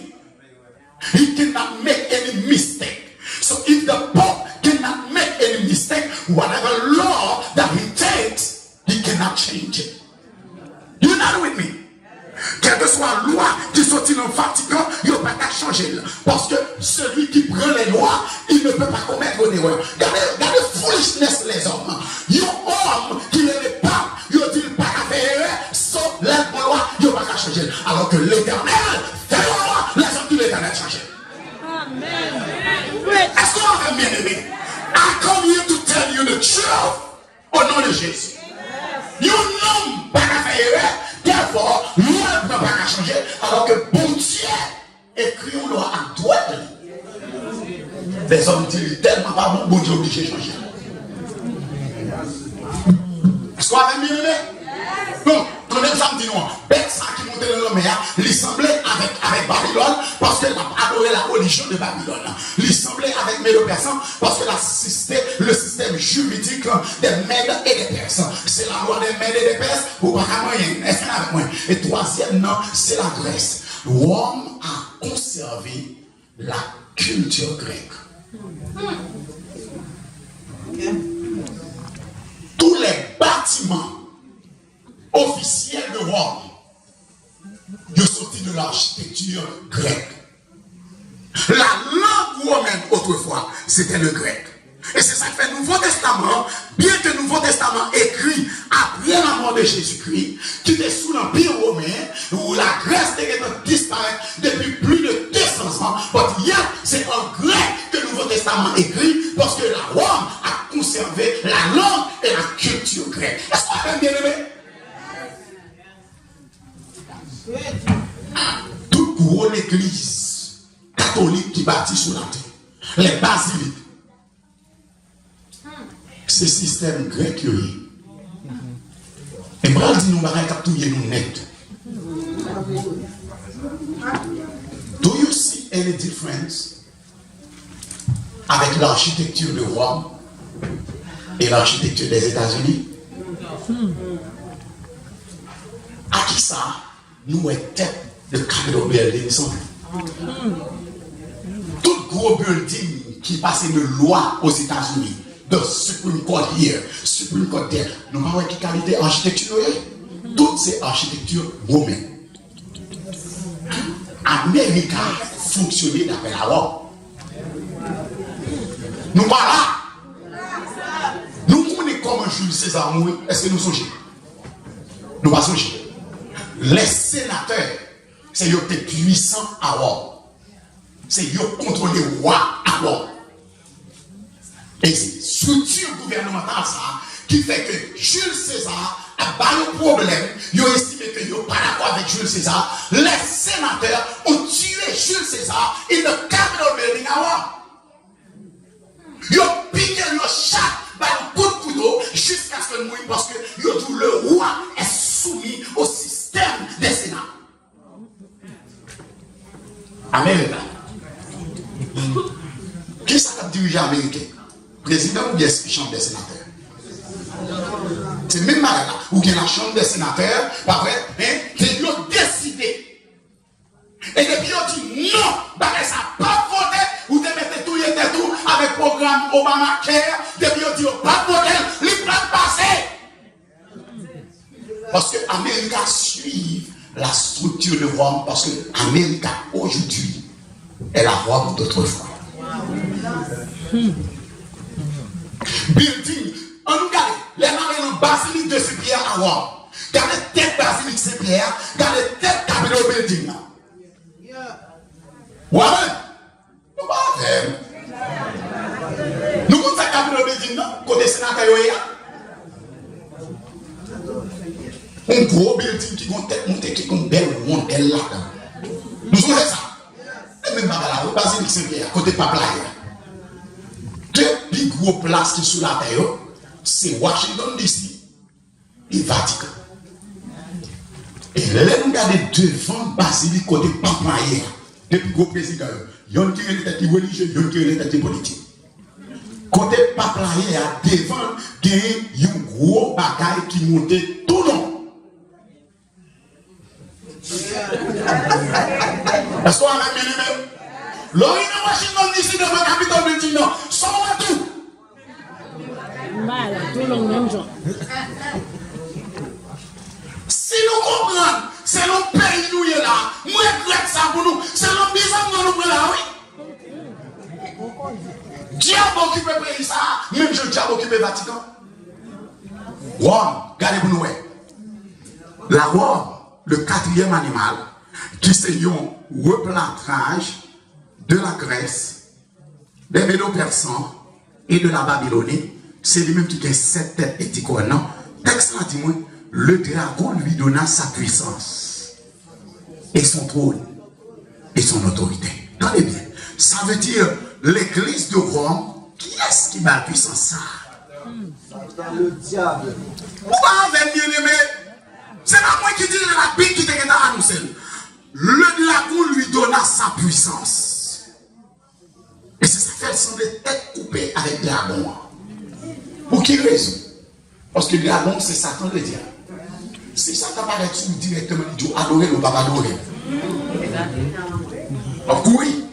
Speaker 1: He cannot make any mistake. So if the Pope cannot make any mistake, whatever law that he takes, he cannot change it. You're not with me? Quelle que soit la loi qui sortit dans le Vatican, il ne peut pas changer. Parce que celui qui prend les lois, il ne peut pas commettre une erreur. Regardez foolishness les hommes. Il y a un homme qui est le pape, il dit pas qu'à faire erreur, sauf les lois, il ne peut pas changer. Alors que l'Éternel fait la loi, les hommes de l'Éternel changent.
Speaker 3: Amen.
Speaker 1: Est-ce qu'on va bien aimé? I come here to tell you the truth au nom de Jésus. Il y a un homme pas qu'à faire erreur. Therefore, loi ne peut pas changer, alors que bon Dieu écrit une loi à droite. Les hommes disent tellement pas bon, bon Dieu obligé de changer. Est-ce qu'on a bien aimé? Donc, ton exemple dit non. Bête ça qui montait dans le mer, il semblait avec Babylone, parce qu'elle a adoré la religion de Babylone. Il semblait avec Médo-Persans, parce qu'elle a assisté le système juridique des Mèdes et des Perses. C'est la loi des Mèdes et des Perses, ou pas qu'à moyen. Est-ce qu'elle a avec moi? Et troisième, non, c'est la Grèce. Rome a conservé la culture grecque. Tous les bâtiments officiels de Rome, ils sont sortis de l'architecture grecque. La langue romaine autrefois, c'était le grec. Et c'est ça qui fait le Nouveau Testament, bien que le Nouveau Testament écrit après la mort de Jésus-Christ, qui était sous l'Empire romain, où la Grèce était disparue depuis plus de 200 ans. C'est en grec que le Nouveau Testament écrit, parce que la Rome a conservé la langue et la culture grecque. Est-ce qu'on a bien aimé? Toute grande église catholique qui bâtit sur la terre, les basiliques, c'est système grec. Et moi, je dis nous, nous net. Do you see any difference avec l'architecture de Rome et l'architecture des États-Unis? À qui ça, nous, est tête de Capitol Building sont? Tout gros building qui passe de loi aux États-Unis, de Supreme Court here, Supreme Court there, nous avons une qualité architecturale. Toutes ces architectures romaines. Amérique fonctionnait d'après la Rome. Nous voilà. Nous connaissons comment Jules César mourit. Est-ce que nous songeons? Nous pas songer. Les sénateurs, c'est eux qui sont puissants à Rome. C'est eux qui contrôlent les rois à Rome. Et c'est structure gouvernementale ça qui fait que Jules César a pas de problème. Ils ont estimé que ils n'ont pas d'accord avec Jules César. Les sénateurs ont tué Jules César in the Capitol Building à Rome. Ils ont piqué le chat par un coup de couteau jusqu'à ce que nous mouille parce que le roi est soumis au système des sénats. Américain. Qui est-ce qui a dirigé américain? Président ou bien chambre des sénateurs? C'est même là où il y a la chambre des sénateurs, par vrai, ils ont décidé. Et depuis on dit non, ça n'a pas voté, ou de mettre tout avec le programme Obamacare, depuis on dit pas voté, il va passer. Parce que l'Amérique suit la structure de Rome, parce que l'Amérique aujourd'hui est la Rome d'autrefois. Building, on nous regarde, les marins en basilique de Saint-Pierre à Rome. Regardez tête basilique Saint-Pierre, regardez tête Capitol Building là. Ouais, nous pas faire. Nous connaissons Capitol Building là, côté sénateur. Un gros building qui a tête montée, qui a une belle montagne là. Nous connaissons ça. Et même là, basilique Saint-Pierre, côté Papla. Deux plus gros places qui sont sur la terre, c'est Washington DC et Vatican. Et là, nous regardons devant basilique côté Pampaye, les plus gros présidents. Il y a une qui est l'état religieux, il y a une qui est l'état politique. Côté Pampaye, devant, il y a un gros bagaille qui montait tout long. Est-ce qu'on a bien aimé? L'origine de Washington DC devant la Capitol Building, non, sont à tout.
Speaker 3: Tout le monde.
Speaker 1: Si nous comprenons, c'est le pays nous est là. Moi, je ça pour nous. C'est le bizarre que nous prenons là, oui. Diable occupé le pays, ça. Même je diable occupé le Vatican. Rome, regardez pour nous. La Rome, le quatrième animal, qui c'est un replantage de la Grèce, des Médo-Persans et de la Babylonie, c'est lui-même qui a 7 têtes et 10 couronnes. Non, texte là dit moi, le dragon lui donna sa puissance et son trône et son autorité. Attendez bien, ça veut dire l'église de Rome, qui est-ce qui a la puissance ça?
Speaker 2: Le diable.
Speaker 1: Pourquoi avez bien aimé? C'est pas moi qui dis la Bible qui était annoncé. Le dragon lui donna sa puissance. Et c'est ça qu'elle semble être coupée avec le dragon. Pour qui raison? Parce que le dragon, c'est Satan le diable. Si Satan paraît directement, il dit adorer ou pas adorer. Donc oui.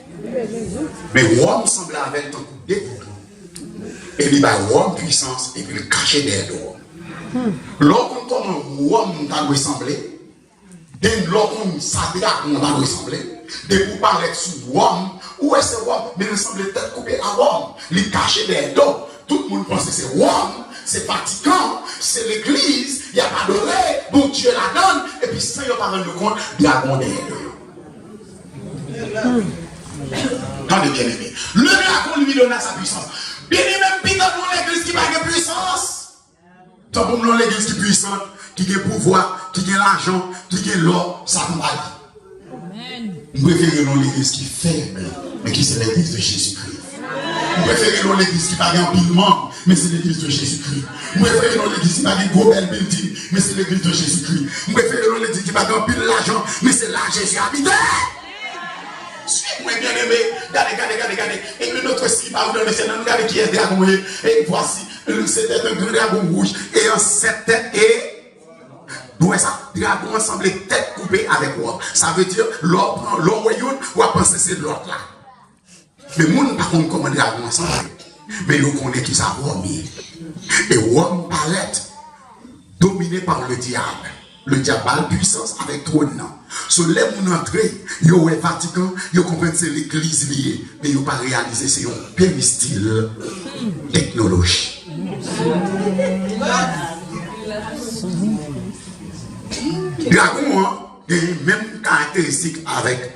Speaker 1: Mais Rome semble avec un coup d'épaule. Et il va Rome puissance et puis le cacher derrière Rome. Lorsqu'on comme homme t'a ressemblé, dès lorsqu'on s'attaque on t'a ressemblé, dès pour paraître sous homme, où est-ce que homme, mais il semble tête coupée à homme, il caché des dos, tout le monde pense que c'est homme, c'est Vatican, c'est l'église, il n'y a pas d'oreille, bon Dieu la donne, et puis sans y pas rendre compte, dragon derrière eux. Attendez bien aimé, le dragon lui donne sa puissance. Bien aimé, même Peter dans l'église qui n'a pas de puissance. Tant pour nous l'église qui est puissante, qui a pouvoir, qui a l'argent, qui a l'or, ça ne va pas. Nous préférons l'église qui est faible, mais qui c'est l'église de Jésus-Christ. Nous préférons l'église qui n'a pas d'empilement, mais c'est l'église de Jésus-Christ. Nous préférons l'église qui n'a pas de gros belle building, mais c'est l'église de Jésus-Christ. Nous préférons l'église qui n'a pas d'empile l'argent, mais c'est là Jésus habité. Suis-moi bien aimé, regardez. Et notre cible, dans le Seigneur, regardez qui est dragon. Et voici, c'était un grand dragon rouge. Et en sept têtes et. Vous voyez ça? Dragon semblait tête coupée avec l'autre. Ça veut dire, l'autre royaume, ou à penser c'est de l'autre là. Mais moi, je ne sais pas comment dragon ensemble. Mais nous connaissons qui ça Rome. Et Rome paraît dominé par le diable. Le diable a la puissance avec trône. Sur les gens entrés, ils ont le Vatican, ils comprennent que c'est l'église liée. Mais ils n'ont pas réalisé que c'est un péristyle technologie. Dragon a les mêmes caractéristiques avec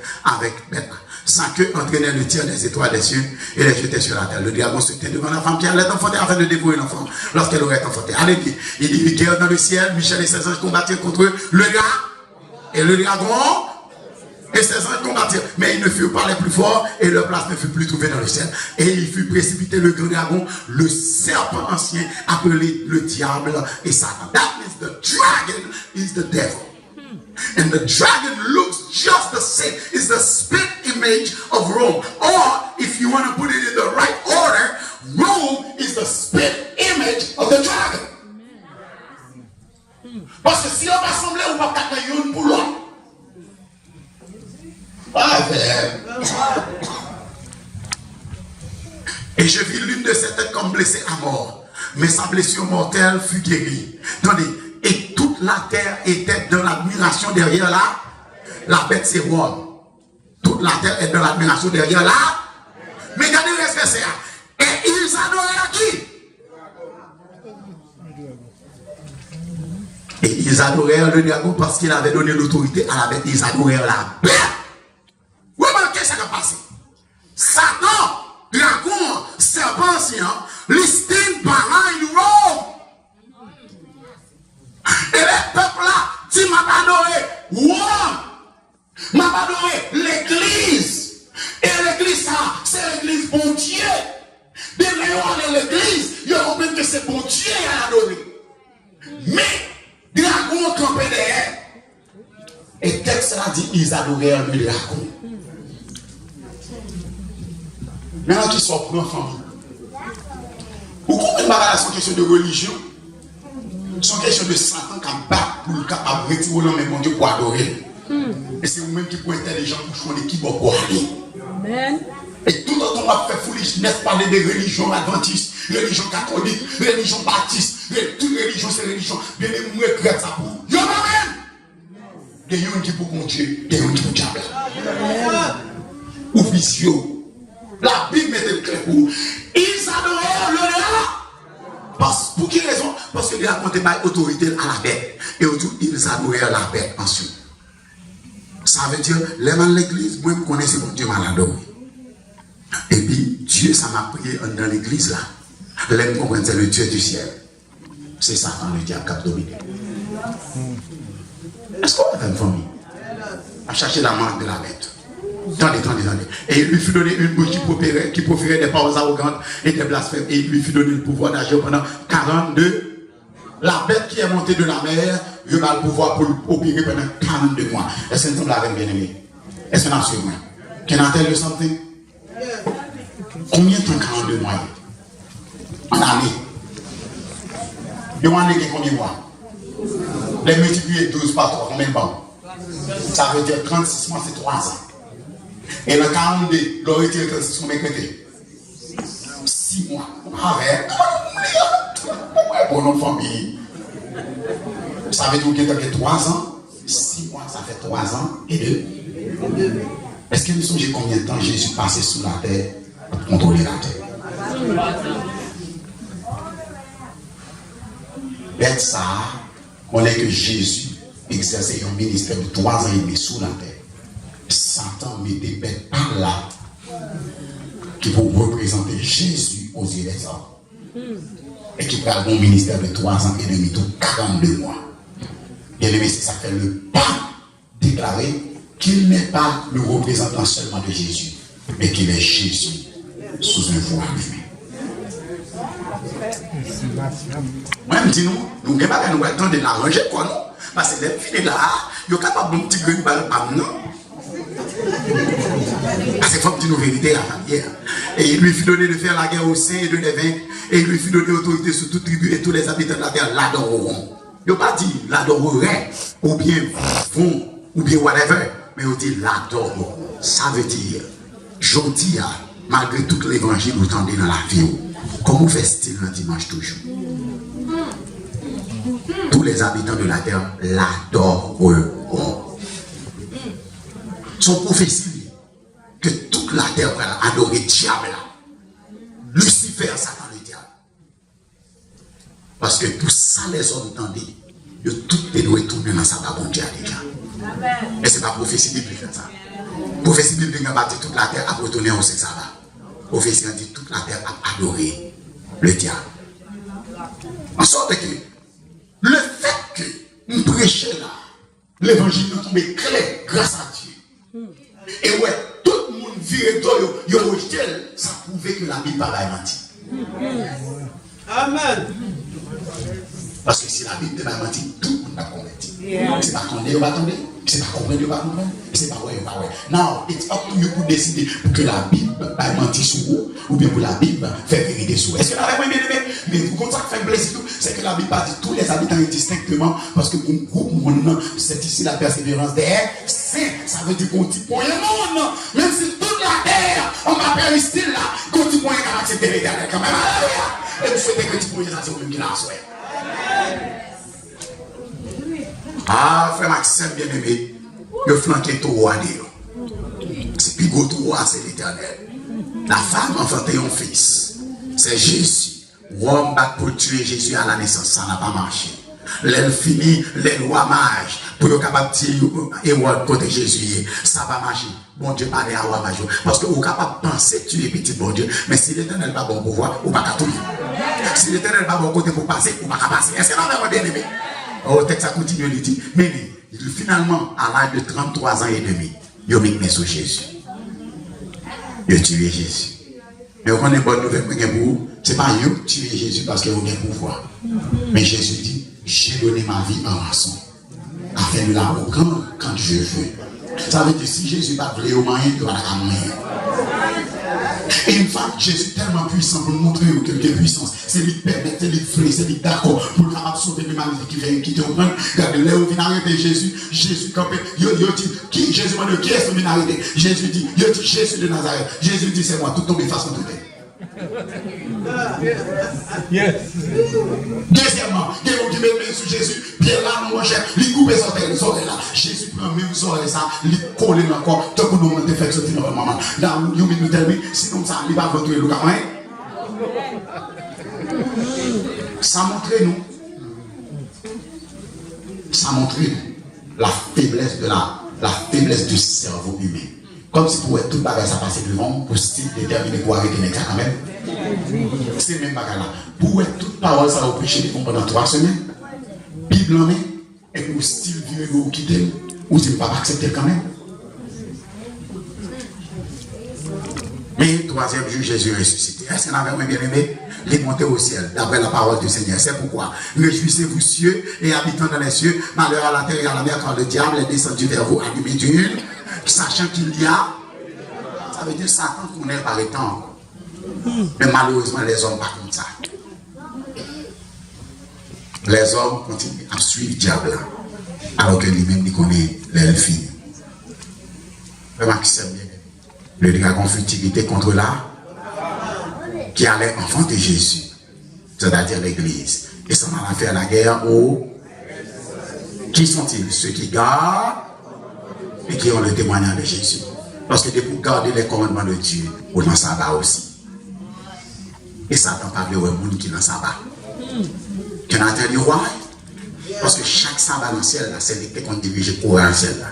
Speaker 1: Bête. Sans que entraîner le tir des étoiles des cieux et les jeter sur la terre. Le dragon se tient devant la femme qui allait enfanter afin de dévouer l'enfant lorsqu'elle aurait enfanté. Allez, il dit guerre dans le ciel, Michel et ses anges combattirent contre eux, le dragon et le dragon et ses anges combattirent. Mais ils ne furent pas les plus forts et leur place ne fut plus trouvée dans le ciel. Et il fut précipité le grand dragon, le serpent ancien, appelé le diable et Satan. That means the dragon is the devil. And the dragon looks just the same. It's the spit image of Rome. Or, if you want to put it in the right order, Rome is the spit image of the dragon. Parce que si on va assembler, on va faire une pour l'autre. Et je vis l'une de ses têtes comme blessée à mort. Mais sa blessure mortelle fut guérie. Attendez. Et toute la terre était dans l'admiration derrière la bête, c'est Rome. Toute la terre est dans l'admiration derrière la. Mais regardez le verset. Et ils adoraient à qui? Et ils adorèrent le dragon parce qu'il avait donné l'autorité à la bête. Ils adorèrent la bête. Remarquez ce qui a passé. Satan, dragon, serpent ancien, listing behind Rome. Et les peuples là, tu m'as pas adoré, Rome, m'a pas adoré l'église. Et l'église ça, c'est l'église bon Dieu. Dès que vous allez à l'église, vous comprenez que c'est bon Dieu à adorer. Mais, dragon campé derrière. Et le texte là dit, ils adorèrent le dragon. Maintenant, tu sors pour l'enfant. Vous comprenez pas la question de religion? C'est une question de Satan qui bat pour le capable de retirer l'homme et mon Dieu pour adorer. Et c'est vous-même qui pour intelligent pour choisir qui va pour aller. Amen. Et tout le temps, on va faire foolish, n'est-ce pas, des religions adventistes, religions catholiques, religions baptistes, toutes les religions, c'est religions. Bien aimé, moi, je regrette ça pour vous. Yo, amen. Il y a un qui pour mon Dieu, il y a un qui pour diable. Ou vicieux. La Bible met le clair pour vous. Ils adorèrent le roi. Pour quelle raison? Parce que Dieu a compté par autorité à la bête. Et autour, ils adorèrent la bête ensuite. Ça veut dire, les gens de l'église, moi, je connais mon Dieu malade. Et puis, Dieu, ça m'a prié dans l'église là. Les gens comprennent, c'est le Dieu du ciel. C'est Satan, le diable, qui a dominé. Est-ce qu'on a une famille? À chercher la marque de la bête. Attendez. Et il lui fut donné une bouche qui proférait des paroles arrogantes et des blasphèmes. Et il lui fut donné le pouvoir d'agir pendant 42. La bête qui est montée de la mer, il a le pouvoir pour opérer pendant 42 mois. Est-ce que nous l'avons bien aimé? Est-ce qu'on a su moi? Can I tell you something? Combien de temps 42 mois? En année. Il y a combien de mois? Les multiplier 12 par 3, combien de temps? Ça veut dire 36 mois, c'est 3 ans. Et le 42, l'aurait été 36 mois, 6 mois. Avec. Pour notre famille. Ça veut dire qu'il y a 3 ans, 6 mois, ça fait 3 ans et 2. Est-ce que nous sommes combien de temps Jésus passait sous la terre pour contrôler la terre? Bête ça, on est que Jésus exerçait un ministère de 3 ans et demi sous la terre. Satan met des bêtes par là qui vont représenter Jésus aux yeux des hommes. Et qui parle d'un ministère de 3 ans et demi, tout 42 mois. Bien aimé, c'est ça fait le pas déclaré qu'il n'est pas le représentant seulement de Jésus, mais qu'il est Jésus sous un voile humain. Moi, je me dis, nous n'avons pas le temps de l'arranger, quoi, non? Parce que les filles là, ils sont capables de petit grain de balle par non? Parce qu'il faut dire nos vérités à la famille. Et il lui fut donné de faire la guerre aux saints et de les vaincre. Et il lui fut donné autorité sur toute tribu et tous les habitants de la terre l'adoreront. Il n'a pas dit l'adoreraient, ou bien vont, ou bien whatever. Mais il dit l'adoreront. Ça veut dire, je dis, malgré tout l'évangile que vous entendez dans la vie, comment fait-il le dimanche toujours? Tous les habitants de la terre l'adoreront. Son prophétie, que toute la terre va adorer diable là. Lucifer, Satan, le diable. Parce que tout ça, les hommes entendent, tout est doit tourner dans sa bon Dieu déjà. Et ce n'est pas prophétie biblique ça. Prophétie biblique n'a pas dit toute la terre a retourné au Seigneur. Prophétie a dit toute la terre a adoré le diable. En sorte que le fait que nous prêchons là, l'évangile nous tombe clair grâce à Dieu. Et ouais, tout le monde vire de rejeté, ça prouvait que la Bible n'a pas menti.
Speaker 2: Amen.
Speaker 1: Parce que si la Bible n'a pas menti, tout le monde va convertir. C'est pas qu'on est, on va tomber. C'est pas comprendre, on va comprendre. C'est pas ouais, on va ouais. Now, it's up to you pour décider pour que la Bible n'a pas menti sur vous, ou bien pour la Bible fait vérité sur vous. Est-ce que la Bible est bien aimée? Mais vous ça fait plaisir, c'est que la Bible dit tous les habitants distinctement, parce que pour un groupe monde, c'est ici la persévérance des saints. Ça veut dire qu'on dit pour le monde, même si toute la terre, on va faire style là, qu'on dit pour un accepter l'éternel quand même. Et vous souhaitez que tu pourriez ça, c'est vous-même qui l'a souhaité. Ah, frère Maxime, bien aimé, le flanqué tout roi c'est plus gros tout roi, c'est l'éternel. La femme enfantait un fils, c'est Jésus. Rome bat pour tuer Jésus à la naissance, ça n'a pas marché. L'elle finit, les lois mages, pour être capable de tirer Hérode côté Jésus, ça va marcher. Bon Dieu, pas les rois mages. Parce que vous êtes capable de penser tuer petit bon Dieu, mais si l'éternel n'est pas bon pour voir, vous ne pouvez pas tout vivre. Si l'éternel n'est pas bon côté pour passer, vous ne pouvez pas passer. Est-ce que vous avez bien aimé? Au texte, ça continue, il dit, mais finalement, à l'âge de 33 ans et demi, il a mis sur Jésus. Il a tué Jésus. Mais on a une bonne nouvelle pour vous. Ce n'est pas vous qui tuez Jésus parce que vous avez pouvoir. Mais Jésus dit, j'ai donné ma vie en rançon. Afin de la reprendre quand je veux. Ça veut dire si Jésus n'a pas voulu au moyen, il va la moyen. Et une fois Jésus est tellement puissant pour nous montrer quelque puissance. C'est lui qui permet, c'est lui qui fait, c'est lui qui d'accord pour nous sauver l'humanité qui vient quitter au monde. Regardez, là où vient arrêter Jésus, Jésus campé. Il dit, qui Jésus m'a dit, qui est-ce qui vient arrêter? Jésus dit, Jésus de Nazareth. Jésus dit, c'est moi, tout tombe face contre lui.
Speaker 3: Yes.
Speaker 1: Deuxièmement, il y a qui met sur Jésus, Pierre là, mon cher, il coupe les oreilles là. Jésus prend même les oreilles ça, il colle encore, tant que nous avons fait sortir notre maman. Dans nous nous termine, sinon ça, il va rentrer le gamin. Ça montre nous. Ça montre la faiblesse de la faiblesse du cerveau humain. Comme si pour tout bagage ça passer devant, pour style déterminer pour arrêter les gars quand même. C'est le même bagage là. Pour toute parole ça va prêcher pendant 3 semaines. Bible en main, et pour style vieux vous quitter, ou si vous ne pas accepter quand même. Mais troisième jour, Jésus ressuscité. Est-ce qu'on avait bien aimé? Il est monté au ciel, d'après la parole du Seigneur. C'est pourquoi, réjouissez-vous cieux et habitants dans les cieux, malheur à la terre et à la mer, quand le diable est descendu vers vous, allumé d'une, sachant qu'il y a, ça veut dire Satan qu'on est par étant. Mais malheureusement, les hommes pas comme ça. Les hommes continuent à suivre le diable, alors que lui-même, il connaît les filles. Remarquez ça bien. Le dragon fut irrité contre là, qui allait enfanter Jésus, c'est-à-dire l'Église. Et ça m'a fait la guerre au Qui sont-ils? Ceux qui gardent et qui ont le témoignage de Jésus. Parce que pour garder les commandements de Dieu, on dans le sabbat aussi. Et Satan parle au monde qui est dans le sabbat. Can I tell you why? Parce que chaque sabbat dans le ciel, c'est l'été qu'on dirige au ciel.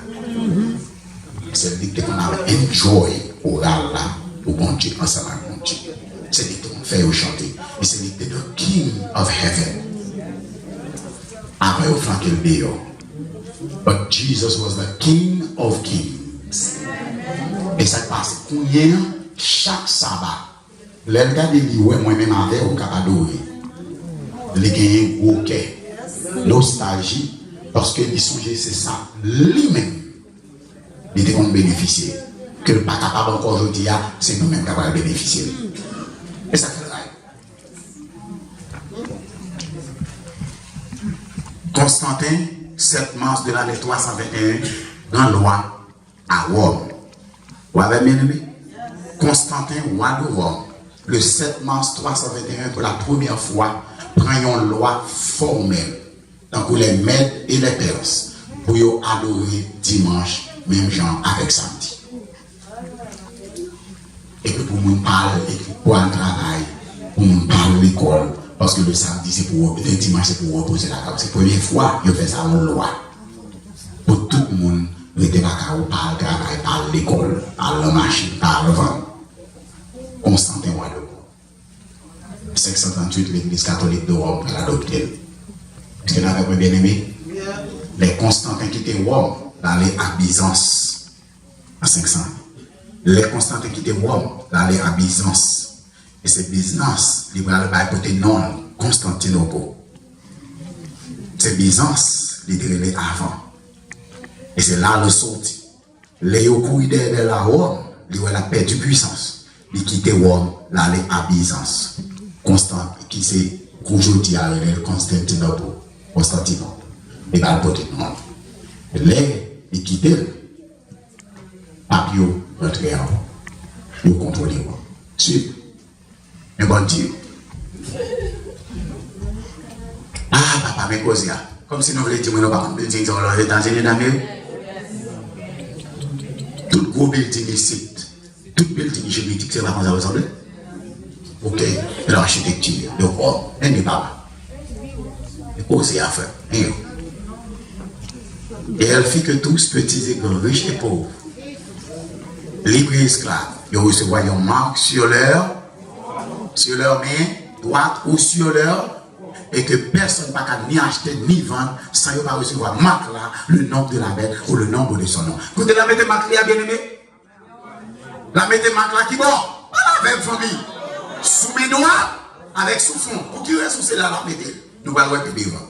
Speaker 1: C'est l'été qu'on a enjoy oral là, pour bon Dieu, ensemble avec bon Dieu. C'est l'été qu'on fait au chanter. Et c'est l'été de King of Heaven. Après, au flanc qu'il dit, but Jesus was the King of Kings. Et ça passe pour hier, chaque sabbat. Les gars de l'Ioué, moi-même avec au Capadoué, les gagnent gros quai, nostalgie, parce que les songes, c'est ça, lui-même, il était comme bénéficier. Que le pas capable encore aujourd'hui, c'est nous-mêmes capables de bénéficier. Et ça fait vrai. Constantin, 7 mars de l'année 321, dans loi à Rome. Vous avez bien aimé? Constantin, roi de Rome, le 7 mars 321, pour la première fois, prend une loi formelle pour les Mèdes et les Perses pour adorer dimanche, même genre avec samedi. Et que pour nous parler, pour un travail, pour nous parler l'école, parce que le samedi c'est pour le dimanche c'est pour reposer la table. C'est la première fois que je fais ça en loi. Pour tout le monde, le débat par le travail, par l'école, par la machine, par le vent. Constantin roi de Rome. 538, l'église catholique de Rome pour l'adopter. Est-ce que vous avez bien aimé? Les Constantins qui étaient Rome, d'aller à Byzance à 500. Les Constantins qui étaient Rome, d'aller à Byzance. Et c'est Byzance, il va le côté non, Constantinople. C'est Byzance, il était avant. Et c'est là le sorti. Les Yokoïdes de la Rome, il a perdu puissance. Il quittait Rome, l'aller à Byzance. Constant, qui c'est aujourd'hui à Constantinople. Constantinople. Il va le côté non. Les, il quittait. Papio, rentrer en haut. Il contrôle. Suivre. Mais bon Dieu. Ah, papa, mais cause là. Comme si nous voulions dire, nous ne pouvons pas building dans les États-Unis d'Amérique. Tout gros building ici, tout building juridique, c'est là qu'on a ressemblé. Ok, l'architecture, le corps, et les papas. Et cause à faire. Et elle fait que tous, petits et grands, riches et pauvres, libres et esclaves, ils recevront une marque sur leur main droite ou sur leur, et que personne ne peut ni acheter ni vendre sans pas recevoir marque là, le nom de la bête ou le nombre de son nom. Écoutez, la mettez marque là, bien aimé. La mettez marque là qui bon, la même famille. Sous mes doigts, avec sous fond. Pour qui reste sous cela, la mettez. Nous allons voir plus devant.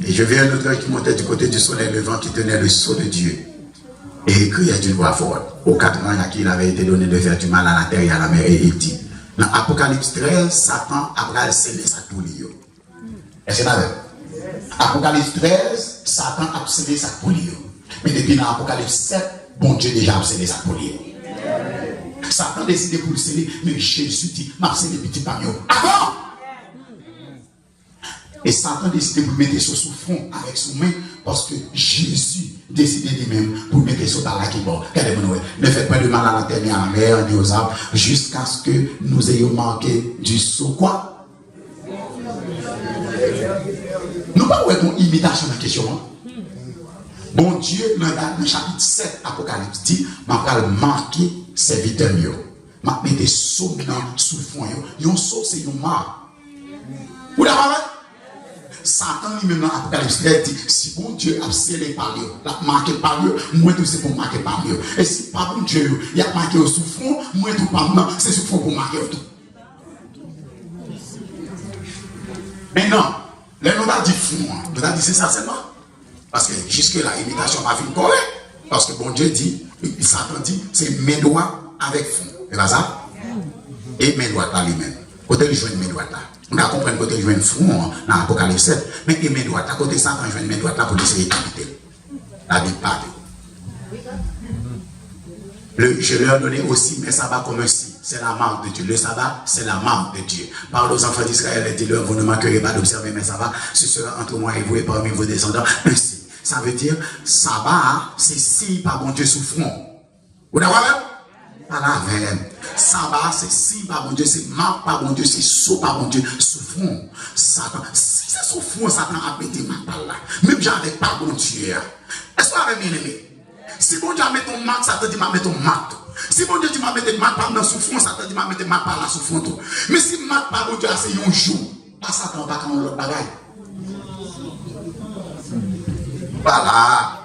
Speaker 1: Et je vais un autre qui montait du côté du soleil levant qui tenait le sceau de Dieu. Et il criait d'une voix forte. Aux 4 ans, à qui il avait été donné de faire du mal à la terre et à la mer, et il dit. Dans Apocalypse 13, Satan a scellé sa poulie. Est-ce que vous savez? Apocalypse 13, Satan a scellé sa poulie. Mais depuis dans Apocalypse 7, bon Dieu déjà a scellé sa poulie. Satan a décidé pour le sceller, mais Jésus dit, m'a scellé petit pagnon. Avant! Et Satan a décidé pour mettre ça sous front avec son main, parce que Jésus a décidé lui-même pour mettre ça dans la keyboard. Ne faites pas de mal à la terre, ni à la mer, ni aux arbres, jusqu'à ce que nous ayons manqué du saut. Quoi? Nous pas une imitation de question. Bon Dieu, dans le chapitre 7, Apocalypse dit, m'a marqué serviteur mieux. M'a mis sous sous fond. Yon saut, c'est une marque. Vous l'avez? Satan lui-même dans l'Apocalypse dit, si bon Dieu a scellé par eux, l'a marqué par eux, moi tout c'est pour marquer par eux. Et si pas bon Dieu, il a marqué au sous-fond, moi tout pas non, c'est sous-fond pour marquer tout. Maintenant, le nom a dit fou, nous a dit c'est ça seulement. Parce que jusque là, l'imitation m'a fait correct. Parce que bon Dieu dit, Satan dit, c'est mes doigts avec fond. C'est pas ça? Et mes doigts là lui-même. Côté il joue mes doigts là. On a compris côté il joue fou dans l'Apocalypse 7. Mais et mes doigts là, côté Satan joue mes doigts là pour essayer de quitter. La Bible parle. Je leur donnais aussi mes sabbats comme un signe. C'est la marque de Dieu. Le sabbat, c'est la marque de Dieu. Parle aux enfants d'Israël et dis-leur, vous ne manquerez pas d'observer mes sabbats. Ce sera entre moi et vous et parmi vos descendants un signe. Ça veut dire, sabbat, c'est signe par bon Dieu sous front. Vous n'avez pas? Pas la veine. Sabbat, c'est signe par bon Dieu, c'est marque par bon Dieu, c'est saut par bon Dieu sous front. Satan, si c'est sous front, Satan a pété ma balle là. Même j'en ai pas bon Dieu. Est-ce que vous avez bien aimé? Si bon Dieu a mis ton marque, ça te dit m'a mettre ton marque. Si bon Dieu dit m'a mettre marque par dans souffrance, ça te dit m'a mettre marque par la souffrance. Mais si marque par bon Dieu, c'est un jour. Pas Satan, pas quand l'autre bagaille. Voilà.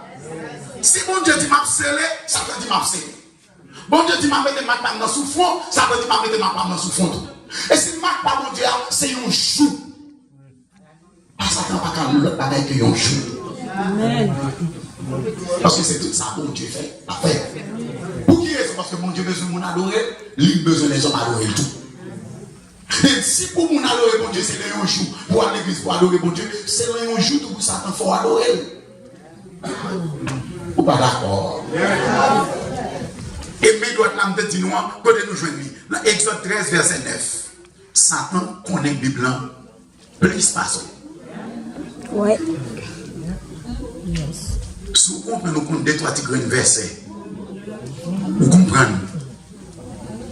Speaker 1: Si bon Dieu dit m'a scellé, ça te dit m'a scellé. Bon Dieu dit m'a mettre marque par dans souffrance, ça te dit m'a mettre marque par dans souffrance. Et si marque par bon Dieu, c'est un jour. Pas Satan, pas quand l'autre bagaille que un jour. Amen. Parce que c'est tout ça que bon Dieu fait, la fait. Pour qui est-ce? Parce que mon Dieu besoin de mon adorer, il besoin des hommes adorer tout. Et si pour mon adorer bon Dieu, c'est un jour, pour aller à l'église, pour adorer bon Dieu, c'est un jour tout pour ça qu'il faut adorer. Ou pas d'accord? Et mes doigts là, me dit nous, côté nous joindre. Exode 13, verset 9. Satan connaît la Bible, plus façon.
Speaker 3: Ouais.
Speaker 1: Si vous comprenez, nous comptons 2-3 petits versets. Vous comprenez?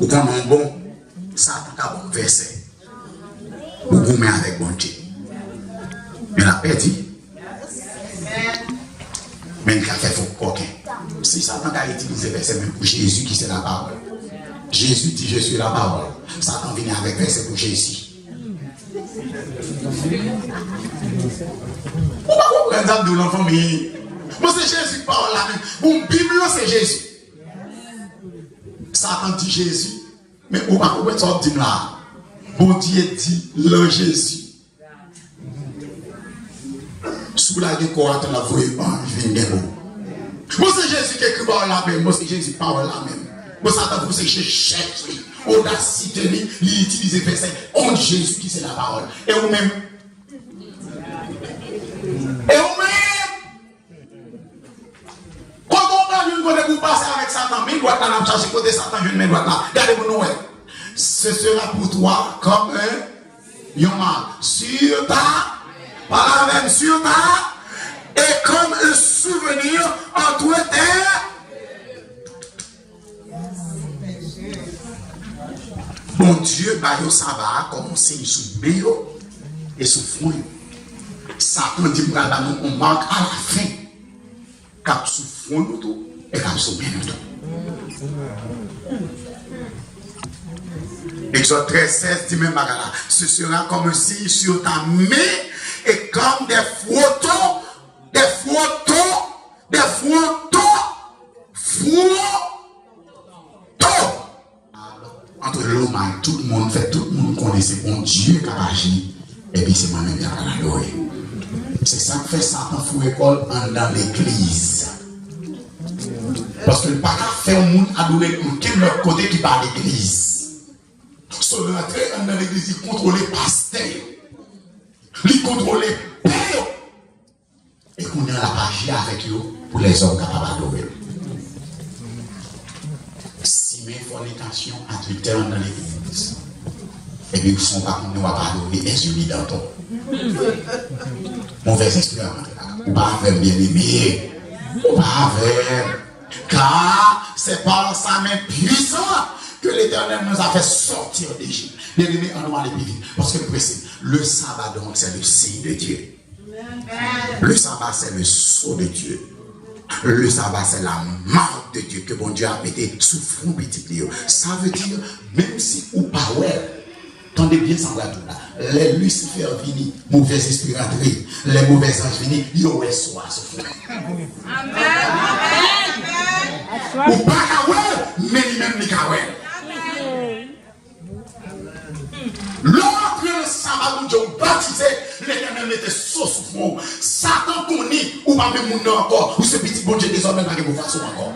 Speaker 1: Vous comprenez un bon, ça a un bon verset. Vous gommez avec bon Dieu. Mais la paix dit, mais il a fait faux coquin. Si Satan a utilisé verset même pour Jésus qui c'est la parole. Jésus dit je suis la parole. Satan vient avec verset pour Jésus. Vous ne comprenez pas de l'enfant, mais moi c'est Jésus qui parle là même. Bon, Bible c'est Jésus. Satan dit Jésus. Mais on va comprendre ça dit là. Bon Dieu dit le Jésus. Sous la gueule qu'on attend la voix, je viens de vous. Moi c'est Jésus qui écrit par là même. Moi c'est Jésus qui parle là même. Moi Satan vous c'est chef, audacité, il utilise verset contre Jésus qui c'est la parole. Et vous-même. Et vous-même. Quand on parle d'une côté pour passer avec Satan, mais il doit t'en chercher côté Satan, je ne me dois pas. Regardez-vous, Noël. Ce sera pour toi comme un yoma sur ta, par la même sur ta, et comme un souvenir entre tes. Bon Dieu, bah, ça va commencer sous bio et sous front. Satan dit que on manque à la fin. Cap sous front nous tout et cap sous bien nous tout. Exode 13, 16 dit même bagala. Ce sera comme un signe sur ta main et comme des photos entre l'homme et tout le monde fait, tout le monde connaît c'est bon Dieu qui a agi et puis c'est moi-même qui a adoré. C'est ça que fait Satan fou école dans l'église. Parce que le pas fait un monde adorer aucun autre côté qui parle l'église. Son entrée dans l'église, il contrôle les pasteurs. Il contrôle les pères. Et qu'on a la magie avec eux pour les hommes capables d'adorer. Si mes fornications, adultères dans l'église, et puis ils ne sont pas comme nous à adorer les unis dans ton. Mauvais esprit à rentrer là. Ou pas avec bien-aimé. Ou pas avec. Car c'est par sa main puissante que l'Éternel nous a fait sortir d'Égypte. Bien-aimé, on va aller plus vite. Parce que le sabbat, donc, c'est le signe de Dieu. Le sabbat, c'est le sceau de Dieu. Le sabbat, c'est la marque de Dieu que bon Dieu a mis sous front petit Léo. Ça veut dire, même si ou pas ouais, tendez bien sans la tout là. Les Lucifer viennent, mauvais esprit rentrés, les mauvais anges viennent, ils ont soit ce front. Amen. Ou pas ouais, mais lui-même les ouais. L'autre le sabbat où Dieu baptisé, l'Éternel était sous front. Satan connaît, ou pas même mon nom encore, ou ce petit bon Dieu désormais n'a pas de façon encore.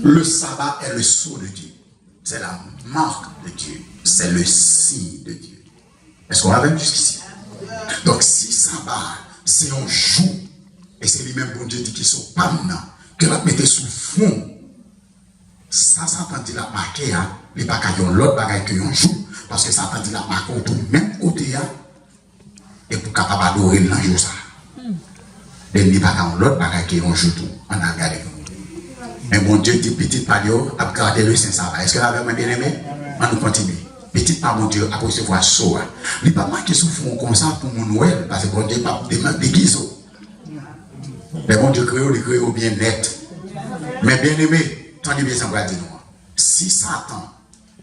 Speaker 1: Le sabbat est le sceau de Dieu. C'est la marque de Dieu. C'est le signe de Dieu. Est-ce qu'on va même jusqu'ici? Donc si sabbat, c'est un jour, et c'est lui-même bon Dieu dit qu'ils sont pas maintenant,
Speaker 4: que la mettez sous fond. Ça dit la marquer, il n'y a pas qu'à l'autre bagaille que l'on joue, parce que ça dit la marquer au même côté, et pour capable adorer l'ange ça. Il n'y a pas qu'à l'autre bagaille que l'on joue tout, on a regardé. Mais mon Dieu dit petit palio, a gardé le Saint Sabbat. Est-ce que vous avez bien aimé? On nous continue. Petit pas mon Dieu, a recevoir soa. Il n'y a pas marqué sous fond comme ça pour mon Noël, parce que mon Dieu n'a pas déguisé. Mais mon Dieu crée au bien net. Mais bien aimé, tendez bien ça va dire nous. Si Satan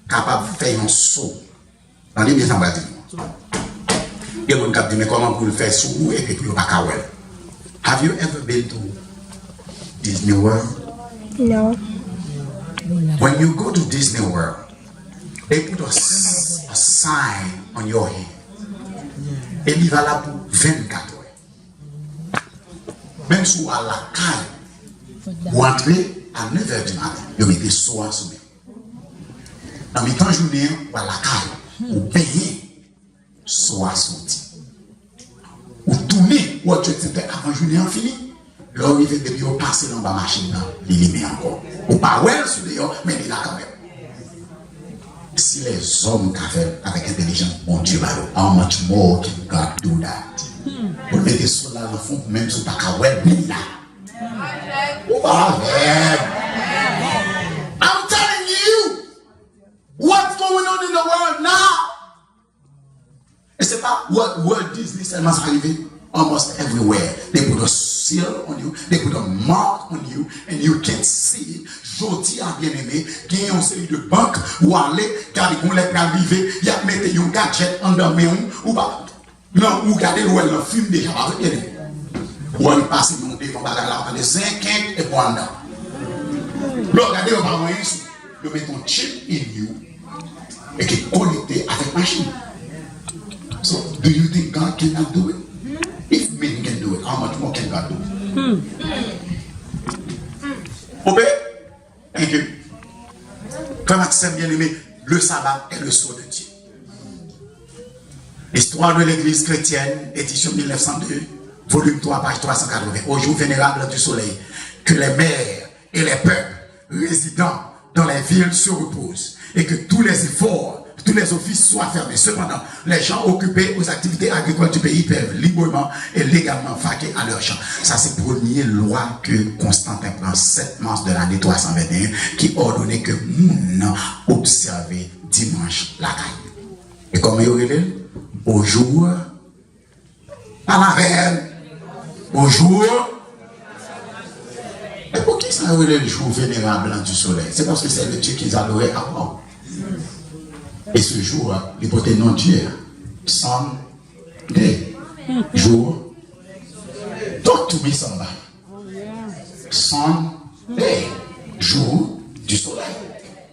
Speaker 4: capable de faire un saut, tendez bien ça va dire nous. Et on cap dit mais comment pour le faire sous et puis pas kawel. Have you ever been to Disney World?
Speaker 3: No.
Speaker 4: When you go to Disney World, they put a sign on your head. Et il va là pour 24 heures. Même si vous à la caille, vous entrez à 9h du matin, vous mettez soin sur vous. Dans le temps journée, vous à la caille, vous payez soin sur vous. Vous tournez, vous êtes avant journée en fini. Là, vous arrivez depuis vous passez dans la machine, il met encore. Vous pas ouais sur dehors, mais il est là quand même. Si les hommes qui fait avec intelligence, mon Dieu, how much more can God do that? Vous mettez sur là, le fond, même si vous pas qu'à ouais, mais là. I'm telling you what's going on in the world now. Et c'est pas Walt Disney seulement arrivé. Almost everywhere. They put a seal on you, they put a mark on you, and you can see it. Jodi a bien aimé, il y a une série de banques où aller, car ils vont les arriver, il y a mettre un gadget en dormant, ou pas. Non, ou regardez où elle fume déjà, bien aimé. Ou on passe, on devant bagarre, on a des 5 et pour en dedans. Donc, regardez, on va voir ici, on met un chip in you, et qui est connecté avec la machine. So, do you think God cannot do it? If men can do it, how much more can God do it? Obey? Thank you. Frère Maxime bien-aimé, le sabbat est le sceau de Dieu. Histoire de l'Église chrétienne, édition 1902, volume 3, page 380. Au jour vénérable du soleil, que les mers et les peuples résidant dans les villes se reposent et que tous les efforts, tous les offices soient fermés. Cependant, les gens occupés aux activités agricoles du pays peuvent librement et légalement vaquer à leur champ. Ça, c'est la première loi que Constantin prend 7 mars de l'année 321 qui ordonnait que nous observions dimanche la caille. Et comme il y aurait au jour, à la reine, au jour. Et pour qui ça aurait le jour vénérable du soleil? C'est parce que c'est le Dieu qu'ils adoraient avant. Et ce jour, il portait non Dieu, Sunday, jour, tout me semble. Sunday, jour du soleil.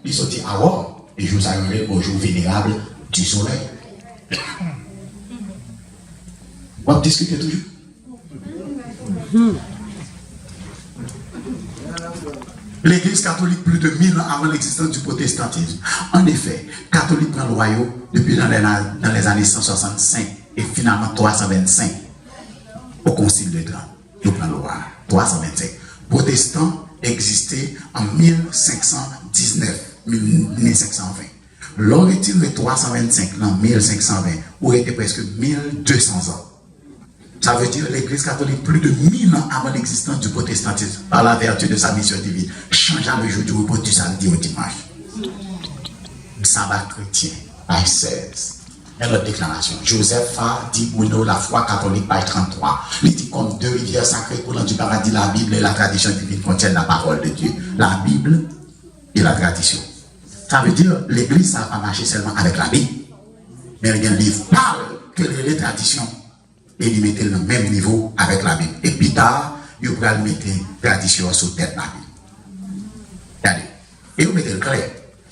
Speaker 4: Il se dit avant, et je vous arriverai au jour vénérable du soleil. On va discuter toujours. L'Église catholique, plus de 1000 ans avant l'existence du protestantisme. En effet, catholique prend le royaume depuis dans les années 165 et finalement 325 au Concile de Trente. Nous prenons le royaume. 325. Protestant existait en 1519-1520. L'on est-il de 325 en 1520, où était presque 1200 ans. Ça veut dire l'Église catholique, plus de 1000 ans avant l'existence du protestantisme, par la vertu de sa mission divine, changeant le jour du repos du samedi au dimanche. Sabbat chrétien, page 16. Et notre déclaration. Joseph a dit Bruno, la foi catholique, page 33. Il dit comme 2 rivières sacrées coulant du paradis, la Bible et la tradition divine contiennent la parole de Dieu. La Bible et la tradition. Ça veut dire l'Église, ça va pas marcher seulement avec la Bible. Mais il y a un livre parle que les traditions. Et il mettait le même niveau avec la Bible. Et plus tard, il va mettre la tradition sur tête la Bible. Regardez. Et vous mettez le clair.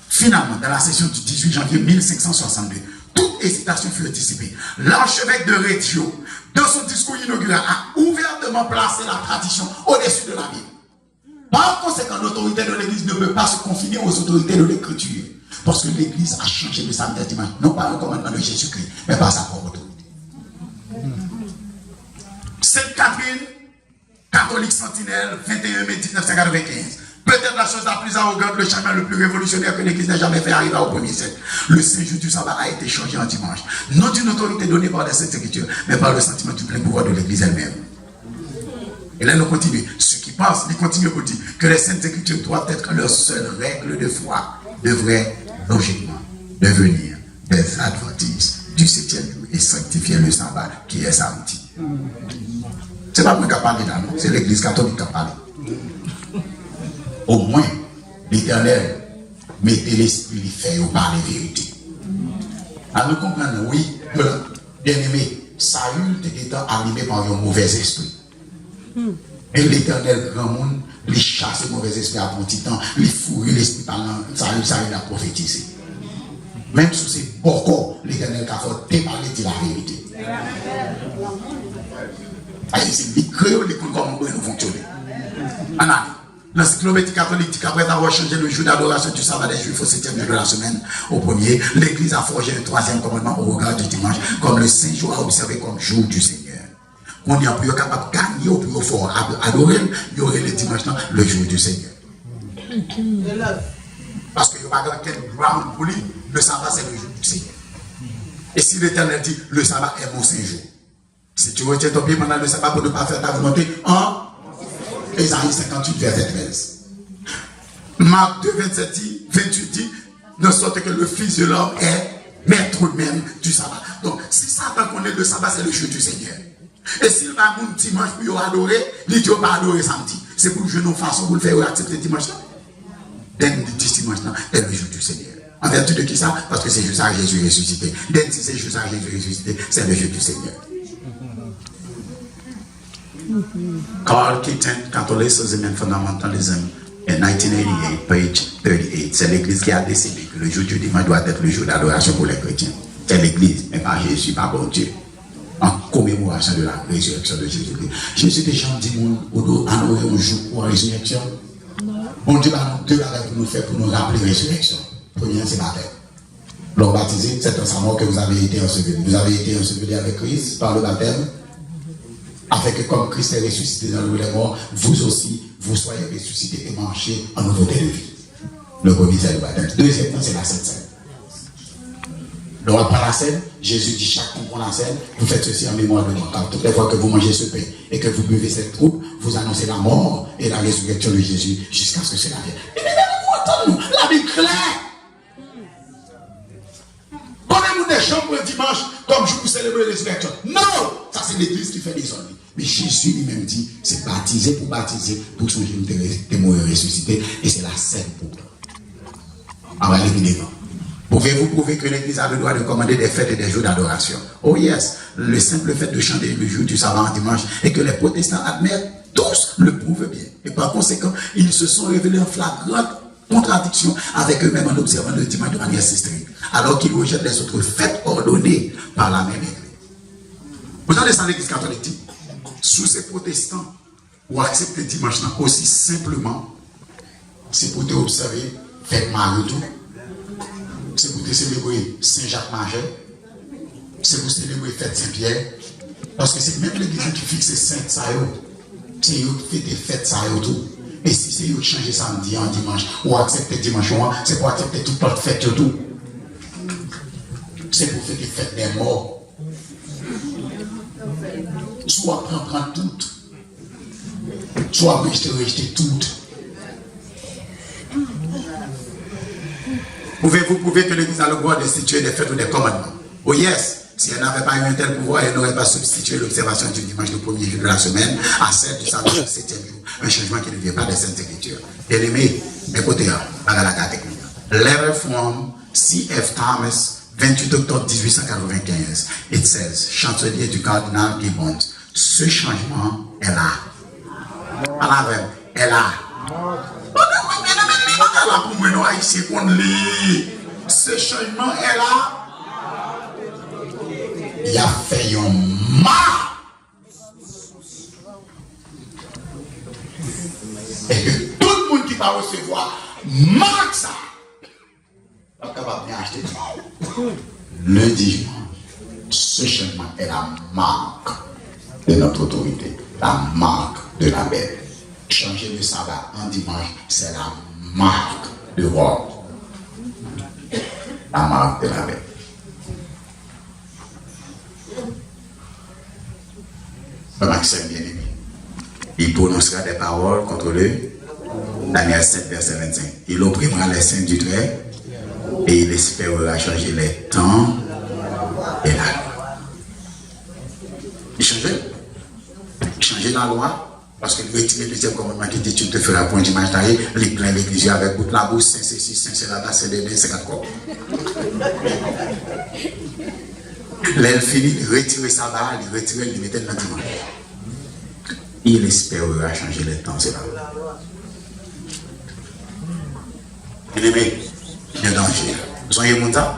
Speaker 4: Finalement, dans la session du 18 janvier 1562, toute hésitation fut dissipée. L'archevêque de Reggio, dans son discours inaugural, a ouvertement placé la tradition au-dessus de la Bible. Par conséquent, l'autorité de l'Église ne peut pas se confiner aux autorités de l'Écriture. Parce que l'Église a changé le samedi dimanche, non pas le commandement de Jésus-Christ, mais par sa propre autorité. Sainte Catherine, 14e catholique sentinelle, 21 mai 1995. Peut-être la chose la plus arrogante, le chemin le plus révolutionnaire que l'Église n'a jamais fait arriver au premier siècle. Le saint jour du sabbat a été changé en dimanche. Non d'une autorité donnée par les Saintes Écritures, mais par le sentiment du plein pouvoir de l'Église elle-même. Et là, nous continuons. Ceux qui pensent, ils continuent à dire que les Saintes Écritures doivent être leur seule règle de foi, devraient logiquement devenir des adventistes du 7e jour et sanctifier le sabbat qui est samedi. C'est pas moi qui a parlé là, non? C'est l'Église catholique qui a parlé. Au moins, l'Éternel mettez l'esprit de faire par les vérités. Alors nous comprenons, oui, que, bien aimé, Saül était animé par un mauvais esprit. Et l'Éternel, grand monde, il chasse le mauvais esprit à bon petit temps, il fourrit l'esprit par Saül a prophétisé. Même si c'est beaucoup, l'Éternel a fait parler de la vérité. C'est lui qui crée comment nous fonctionner. L'encyclopédie catholique dit qu'après avoir changé le jour d'adoration du sabbat des Juifs au 7e jour de la semaine, au premier, l'Église a forgé un 3e commandement au regard du dimanche, comme le saint jour à observer comme jour du Seigneur. On est plus capable de gagner, au plus fort, adorer, il y aurait le dimanche, le jour du Seigneur. Parce qu'il n'y a pas quel ground pour lui, le sabbat c'est le jour du Seigneur. Et si l'Éternel dit, le sabbat est mon saint jour, si tu retiens ton pied pendant le sabbat pour ne pas faire ta volonté, Ésaïe 58, verset 13. Marc 2, 28 dit, de sorte que le Fils de l'homme est maître même du sabbat. Donc, si Satan connaît le sabbat, c'est le jour du Seigneur. Et s'il va mon dimanche pour adorer, il dit, pas adorer samedi. C'est pour jouer nos façons pour le faire accepter dimanche. Dès le dimanche est le jour du Seigneur. En vertu de qui ça? Parce que c'est juste ça Jésus ressuscité. Dès que c'est juste ça Jésus ressuscité, c'est le jour du Seigneur. Carl Keaton, Catholicism and Fundamentalism, en 1988, page 38, c'est l'Église qui a décidé que le jour du dimanche doit être le jour d'adoration pour les chrétiens. C'est l'Église, mais pas Jésus, pas bon Dieu. En commémoration de la résurrection de Jésus-Christ. Jésus déjà dit, on doit adorer un jour pour la résurrection. Bon Dieu va nous deux avec nous faire pour nous rappeler la résurrection. Premier, c'est la tête. L'homme baptisé, c'est dans sa mort que vous avez été enseveli. Vous avez été enseveli avec Christ par le baptême. Afin que comme Christ est ressuscité dans le morts, vous aussi, vous soyez ressuscités et marchez en nouveauté de vie. Le premier, c'est le baptême. Deuxièmement, c'est la Sainte Seine. Donc, par la scène, Jésus dit chaque fois qu'on la scène, vous faites ceci en mémoire de moi. Car toutes les fois que vous mangez ce pain et que vous buvez cette troupe, vous annoncez la mort et la résurrection de Jésus jusqu'à ce que cela vienne. Et bien, vous entendez, la Bible claire. Prenez-nous des gens pour le dimanche comme jour pour célébrer la résurrection. Non! Ça, c'est l'Église qui fait des hommes. Mais Jésus lui-même dit, c'est baptiser pour son Jésus de mourir ressuscité. Et c'est la scène pour toi. On va aller devant. Pouvez-vous prouver que l'Église a le droit de commander des fêtes et des jours d'adoration? Oh yes, le simple fait de chanter le jour du sabbat en dimanche et que les protestants admettent, tous le prouvent bien. Et par conséquent, ils se sont révélés en flagrante contradiction avec eux-mêmes en observant le dimanche de manière systémique, alors qu'ils rejettent les autres fêtes ordonnées par la même Église. Vous entendez ça, l'Église catholique dit, sous ces protestants, ou accepter le dimanche aussi simplement, c'est pour te observer, fête Marie tout. C'est pour te célébrer Saint-Jacques-Majeur, c'est pour célébrer fête Saint-Pierre, parce que c'est même l'Église qui fixe Sainte ça, c'est eux qui fait des fêtes ça tout. Et si c'est eux qui changent samedi en dimanche, ou accepter dimanche, c'est pour accepter toute notre fête tout. C'est pour faire des fêtes des morts. Soit prendre toutes, soit rejeter toutes. Pouvez-vous prouver que l'Église a le droit d'instituer des fêtes ou des commandements? Oh yes, si elle n'avait pas eu un tel pouvoir, elle n'aurait pas substitué l'observation du dimanche du premier jour de la semaine à celle du samedi du 7e jour. Un changement qui ne vient pas des Saintes Écritures. Bien aimé, écoutez, par la catégorie. Letter from C.F. Thomas, 28 octobre 1895. It says, chancelier du cardinal Gibbons, ce changement est là. À la veille, est là. Ce changement est là. Il a fait un mal. Et que tout le monde qui va recevoir marque ça. Pas capable d'acheter le dimanche. Ce changement est la marque de notre autorité. La marque de la bête. Changer le sabbat en dimanche, c'est la marque de Rome. La marque de la bête. Maxime bien-aimé. Il prononcera des paroles contre le Daniel 7, verset 25. Il opprimera les saints du trait et il espérera changer les temps et la loi. Il changeait la loi parce que le retire le deuxième commandement qui dit tu ne te feras point d'image taillée, il plein l'église avec bout la bouche, saint ceci, saint cela, c'est des 50 corps. L'elle finit, il retire sa barre, il retire, il mettait dans le dimanche. Il espérera changer les temps, c'est là. Il est bien, il y a danger. Vous voyez mon temps?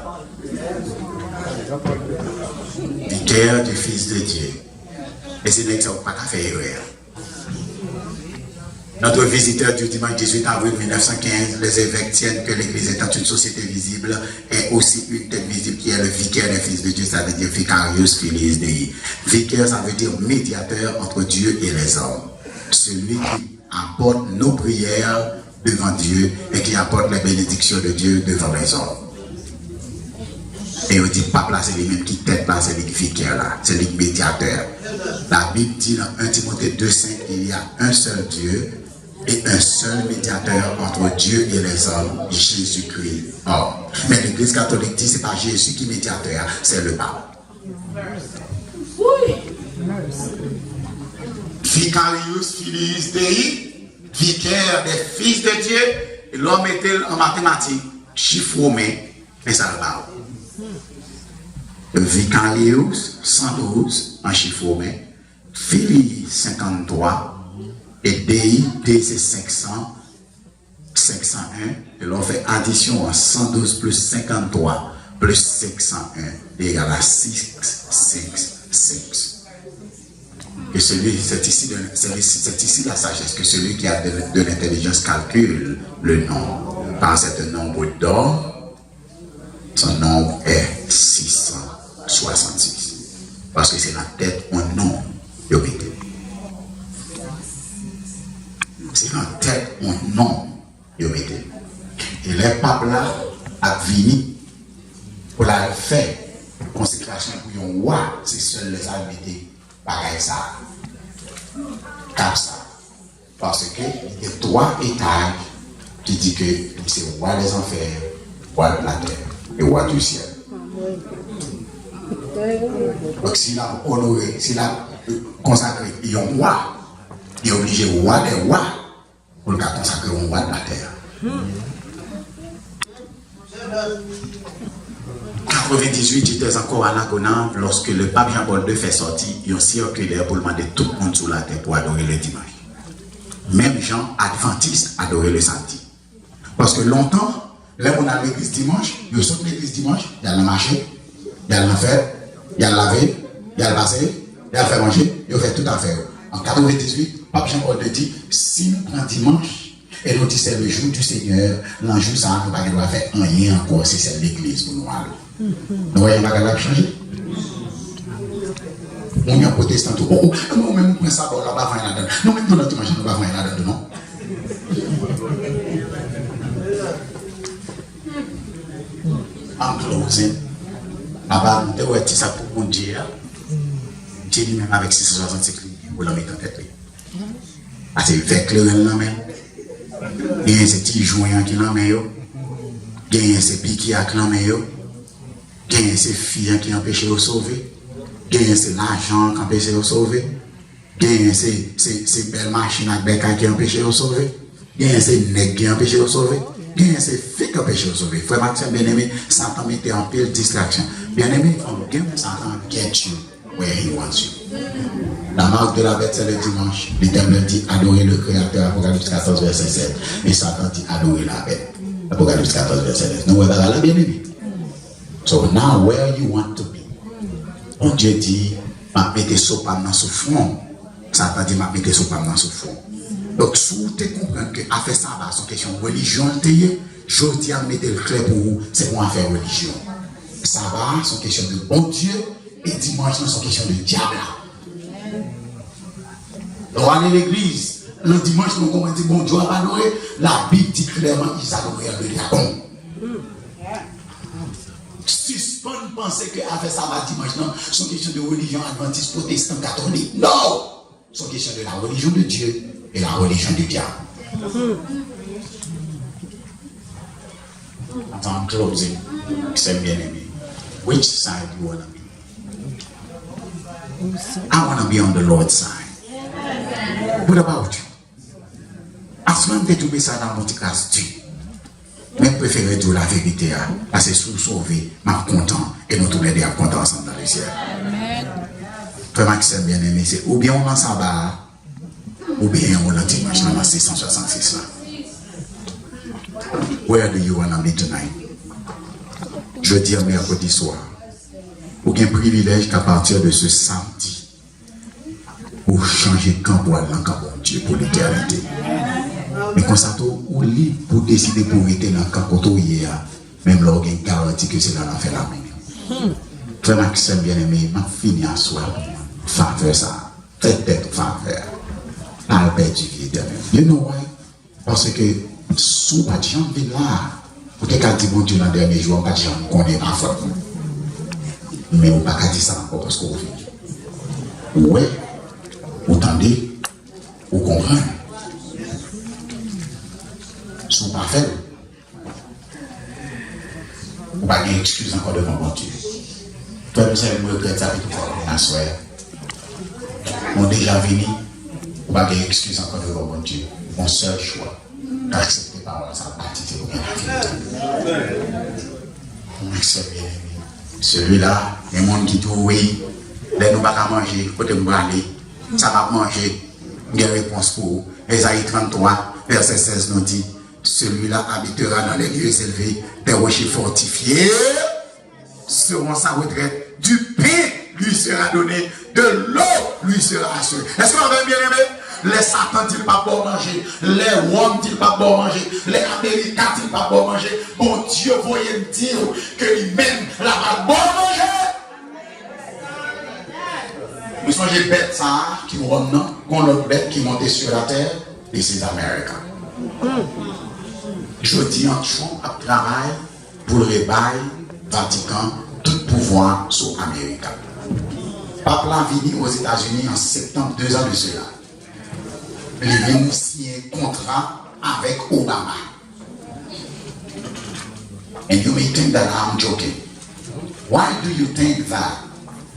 Speaker 4: Vicaire du Fils de Dieu. Et c'est l'exemple pas qu'à faire erreur. Notre visiteur du dimanche 18 avril 1915, les évêques tiennent que l'Église étant une société visible est aussi une tête visible qui est le vicaire des fils de Dieu, ça veut dire vicarius filiis Dei. Vicaire, ça veut dire médiateur entre Dieu et les hommes. Celui qui apporte nos prières devant Dieu et qui apporte les bénédictions de Dieu devant les hommes. Et on dit pas placer les mêmes qui tête placer les vicaires là, c'est les médiateurs. La Bible dit dans 1 Timothée 2,5 qu'il y a un seul Dieu et un seul médiateur entre Dieu et les hommes, Jésus-Christ. Oh. Mais l'Église catholique dit que ce n'est pas Jésus qui est médiateur, c'est le pape. Oui. Vicarius filiis Dei, vicaire des fils de Dieu, et l'homme était en mathématiques, chiffre romain, mais ça le parle. Vicarius 112 en chiffre romain, filiis 53, et Dei, c'est 500, 501, et l'on fait addition à 112 plus 53 plus 501 égale à 666. Et c'est ici la sagesse, que celui qui a de l'intelligence calcule le nombre. Par cet nombre d'or, son nombre est 666. Parce que c'est la tête au nom de l'humanité. C'est la tête au nom de l'humanité. Et les papes là a fini pour la faire consécration pour un roi, c'est seul les habités. Pareil ça, cap ça, parce que il y a 3 étages qui disent que c'est roi des enfers, roi de la terre et roi du ciel. Donc s'il a honoré, s'il a consacré un roi, il est obligé roi des rois pour le consacrer un roi de la terre. 98, j'étais encore à Lagonave lorsque le pape Jean-Paul II fait sortir un circulaire pour demander tout le monde sur la terre pour adorer le dimanche. Même gens adventistes adoraient le samedi. Parce que longtemps, là on a l'église dimanche, ils sortent l'église dimanche, il y a le marché, il y a le fête, il y a le laver, il y a le passer, il y a le faire manger, ils fait tout à faire. En 98, pape Jean-Paul II dit, si nous prenons dimanche, et nous dit c'est le jour du Seigneur, l'enjeu ça, nous ne pouvons pas faire rien encore si c'est l'église pour nous aller. Nous voyons pas qu'elle changer. On est un protestant tout. Oh, nous même on ça là bas là-dedans. Nous même nous dimanche nous pas là-dedans non. En closing, là-bas nous devons être ça pour mon Dieu. Dieu lui-même avec 665 lignes pour la mettre en tête. Ah c'est avec le là même. Il y a ces petits joints qui l'en met yo. Il y a ces pics qui a clamé yo. Il y a ces filles qui empêchent de sauver. Il y a ces l'argent qui empêchent de sauver. Il y a ces belles machines à bec qui empêchent de sauver. Il y a ces nègres qui empêchent de sauver. Il y a ces filles qui empêchent de sauver. Frère Maxime, bien aimé, Satan mettait en pile distraction. Bien aimé, Satan get you where he wants you. La marque de la bête, c'est le dimanche. L'Éternel dit adorer le Créateur, Apocalypse 14, verset 7. Et Satan dit adorer la bête. Apocalypse 14, verset 9. Nous voyons là, bien aimé. So now where you want to be. Bon Dieu dit, m'a mettez sopam dans ce front. Satan dit, m'a mettez sopam dans ce front. Donc, si vous comprenez que affaire ça va, c'est une question de religion, je dis à mettre le clair pour vous, c'est pour affaire religion. Ça va, c'est une question de bon Dieu, et dimanche, c'est une question de diable. On aller à l'église. Le dimanche, nous commençons à dire bon Dieu a adoré. La Bible dit clairement qu'ils adoraient le diacon. Suspend penser que avec ça va dimanche, non, c'est une question de religion adventiste, protestant, catholique. Non! C'est une question de la religion de Dieu et la religion du diable. I'm closing. C'est bien aimé. Which side you want to be? I want to be on the Lord's side. What about you? As même que tu mets ça dans mon petit casse, tu. Même préférer dire la vérité, parce que si nous sauver, je suis content et nous tous les deux sommes contents ensemble dans le ciel. Frère Maxime bien aimé, c'est ou bien on en s'en bat, ou bien on le dimanche dans la 666 là. Where do you want to be tonight? Je dis mercredi soir, aucun privilège qu'à partir de ce samedi, pour changer de camp pour aller dans camp de Dieu pour l'éternité. Mais quand ça ou libre pour décider pour rester dans le camp quand hier, même là, on garantit que c'est là qu'on fait la même. Frère Maxime bien aimé, m'a fini à soi, faveur ça, faites faveur. Albert du vie éternel. You know why? Parce que sous pas de gens là, peut-être qu'à dire bon Dieu dans le dernier jour, pas de gens connaît pas fort. Mais on ne peut pas dire ça encore parce qu'on vit. Ouais, vous entendez, vous comprenez. Sont pas faits. Vous n'avez pas d'excuse encore devant mon Dieu. Toi, vous savez, vous regrettez avec tout le monde. On est déjà venu. Vous n'avez pas d'excuse encore devant mon Dieu. Mon seul choix, d'accepter par sa attitude pour bien la vérité. Celui-là, les gens qui disent oui, les nous pas manger, côté nous aller, ça va manger. Il y a une réponse pour vous. Ésaïe 33, verset 16 nous dit. Celui-là habitera dans les lieux élevés, des rochers fortifiés seront sa retraite. Du pain lui sera donné, de l'eau lui sera assurée. Est-ce qu'on va bien aimé? Les Satan disent pas bon manger, les Roms disent pas bon manger, les Américains disent pas bon manger. Bon Dieu, voyez me dire que même la bon manger. Vous songez bête ça qui Rome non, qu'on l'autre bête qui montait sur la terre, et c'est Américain. Je dis en Trump à travail pour le rébail Vatican, tout pouvoir sur l'Amérique. Pape l'a venu aux États-Unis en septembre 2 ans de cela. Il vient signer un contrat avec Obama. And you may think that I'm joking. Why do you think that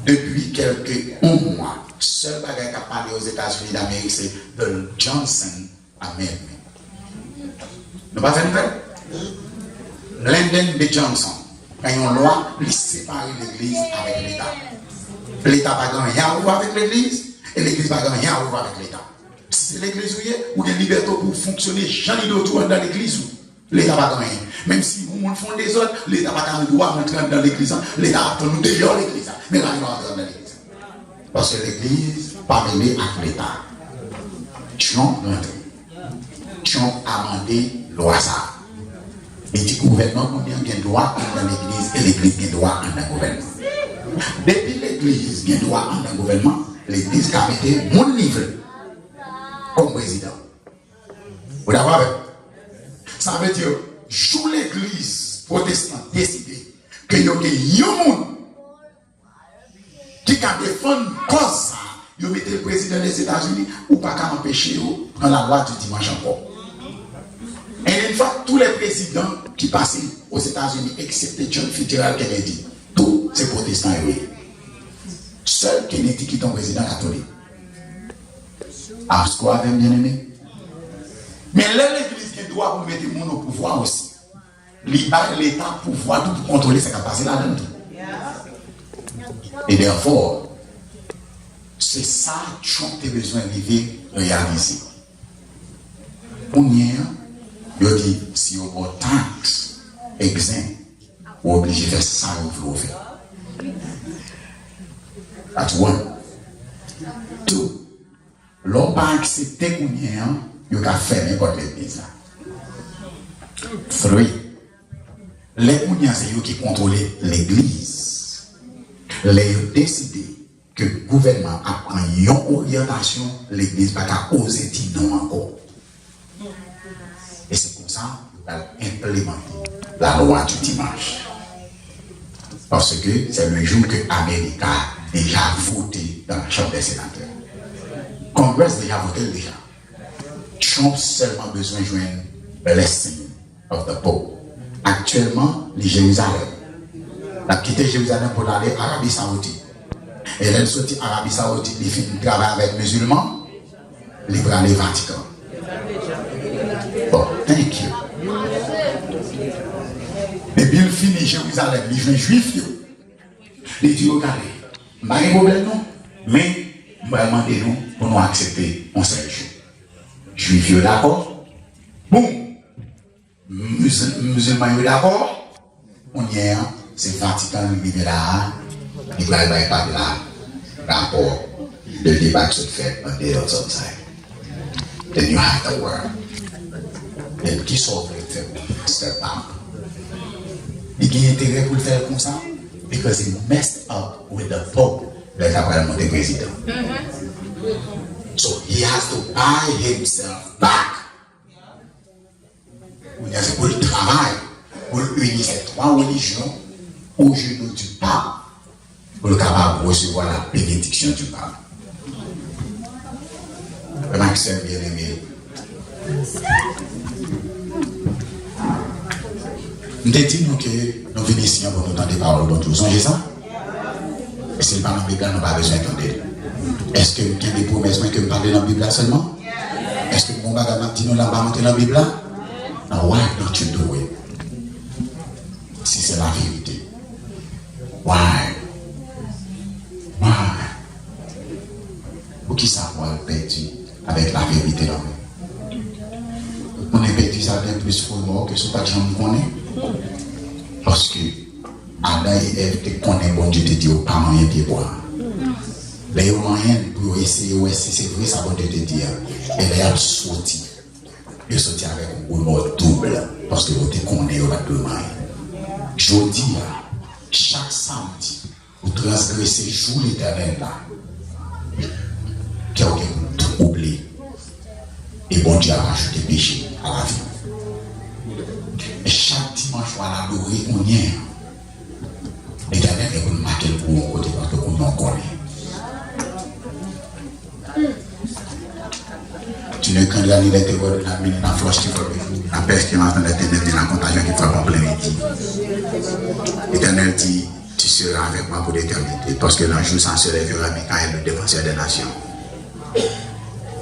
Speaker 4: depuis quelques mois, seul bagage qui a parlé aux États-Unis d'Amérique, c'est the Johnson Amendment. Nous ne pas faire nouvelle. Lyndon B. Johnson a une loi qui sépare l'Église avec l'État. L'État n'a pas rien à voir avec l'Église et l'Église n'a rien à voir avec l'État. Si c'est l'Église ou des libertés pour fonctionner, j'en ai d'autres dans l'Église ou l'État n'a pas rien. Même si vous font des autres, l'État n'a pas le droit d'entrer dans l'Église. L'État a nous dehors l'Église. Mais là, il va entrer dans l'Église. Parce que l'Église n'est pas mêlée avec l'État. Trump a demandé loi ça. Et du gouvernement, on a un droit dans l'église et l'église a un droit dans le gouvernement. Depuis l'église a un droit dans le gouvernement, l'église a mis mon niveau comme président. Vous d'accord? Ça veut dire, sous l'église protestante décidé que il y a un monde qui a défendu cause ça, il met le président des États-Unis ou pas qu'à empêcher dans la loi du dimanche encore. Et une fois, tous les présidents qui passaient aux États-Unis, excepté John Fitzgerald Kennedy, tous ces protestants héroïques. Seul Kennedy qui est un président catholique. Parce qu'on avait bien aimé. Mais l'église qui doit vous mettre le monde au pouvoir aussi. L'État pouvoir tout pour contrôler sa capacité là-dedans. Et therefore, c'est ça que tu as besoin de réaliser. On y est. Je dis, si vous avez taxe, exempt, vous êtes obligé de faire ça que vous voulez faire. That's one. Two. L'on pas accepté qu'on y est, vous avez fait n'importe l'église. Three. Les Kouniens, c'est eux qui contrôlent l'église. Les décidés que le gouvernement apprend une orientation, l'église va pas oser dire non encore. Et c'est comme ça qu'on va implémenter la loi du dimanche. Parce que c'est le jour que l'Amérique a déjà voté dans la Chambre des sénateurs. Le Congrès a déjà voté déjà. Trump seulement besoin de joindre le blessing of the Pope. Actuellement, les Jérusalem. Il a quitté Jérusalem pour aller à Arabie Saoudite. Et elle sortit Arabie Saoudite, il fait un travail avec les musulmans, il va aller au Vatican. Bon, thank you. Et puis il finit Jérusalem, il fait juif. Il dit, regardez, je n'ai pas de problème, non, mais je vais demander nous pour nous accepter un seul jour. Juif, d'accord? Bon, musulman, d'accord? On y est, c'est Vatican, il est là, il va pas de là, rapport, le débat se fait on the other side. Then you have the word. Et qui sauve le fait, step up. Il y a intérêt pour le faire comme ça, because he messed up with the Pope, le apparemment le président. So he has to buy himself back. C'est pour le travail, pour unir ces trois religions au genou du pape, pour le capable de recevoir la bénédiction du pape. Le Maxime bien-aimé. Nous disons que nous venons ici pour nous entendre des paroles de Dieu. Songez ça? Et si nous parlons de la Bible, nous n'avons pas besoin d'entendre. Est-ce que vous avez des promesses que vous parlez dans la Bible seulement? Est-ce que mon bagage dit nous n'avons pas monté dans la Bible? Now why don't you do it? Si c'est la vérité. Why? Why? Pour qui ça va être perdu avec la vérité là? On est perdu ça bien plus pour que ce pas de gens nous connaissent. Parce que Adam et Ève te connaissent, bon Dieu te dit, pas moyen de boire. Les moyens pour essayer, si c'est vrai, ça bon Dieu te dit, et les a sorti. Ils sorti avec un bonheur double, parce que vous te connaissez, vous avez deux moyens. Je dis, chaque samedi, vous transgressez jour l'éternel là, qui a tout oublié. Et bon Dieu a rajouté péché à la vie. Et chaque dimanche, on va l'adorer, on y est. L'éternel est pour nous marquer le bon côté parce que nous en connaissons. Tu ne crains ni les témoins de la mine, la flèche qui faut la peste qui m'entend les ténèbres et la contagion qui faut en plein midi. L'éternel dit, tu seras avec moi pour l'éternité parce que l'un jour sans se lèvera Michael, le défenseur des nations.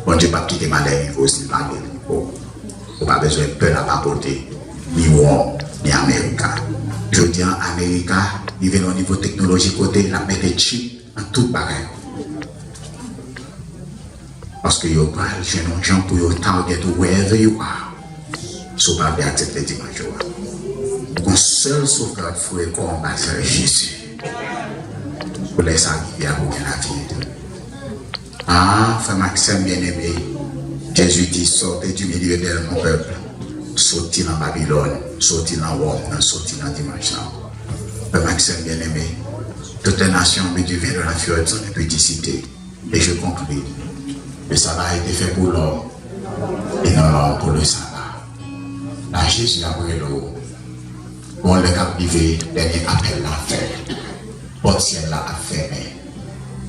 Speaker 4: Bon Dieu, pas quitter ma dernière niveau, s'il va bien. Vous n'avez pas besoin de peur à pas porter, ni Wong, ni Américain. Je dis en Amérique, il vient au niveau technologique côté, il a mis des chips en tout pareil. Parce que vous parlez chez nos gens pour vous target wherever you are. So pas bien accepter dimanche. Mon seul sauvegarde faut être combattre Jésus. Pour laisser arriver à vous la vie. Ah, frère Maxime bien-aimé, Jésus dit, sortez du milieu de mon peuple, sortez dans Babylone, sortez dans Rome, sortez dans dimanche. Frère Maxime bien-aimé, toutes les nations ont dû venir de la fureur de son impudicité. Et je conclue, le sabbat a été fait pour l'homme, et non l'homme pour le sabbat. Là, Jésus a pris l'eau, on le cap privé, dernier appel l'a fait, votre ciel l'a fermé,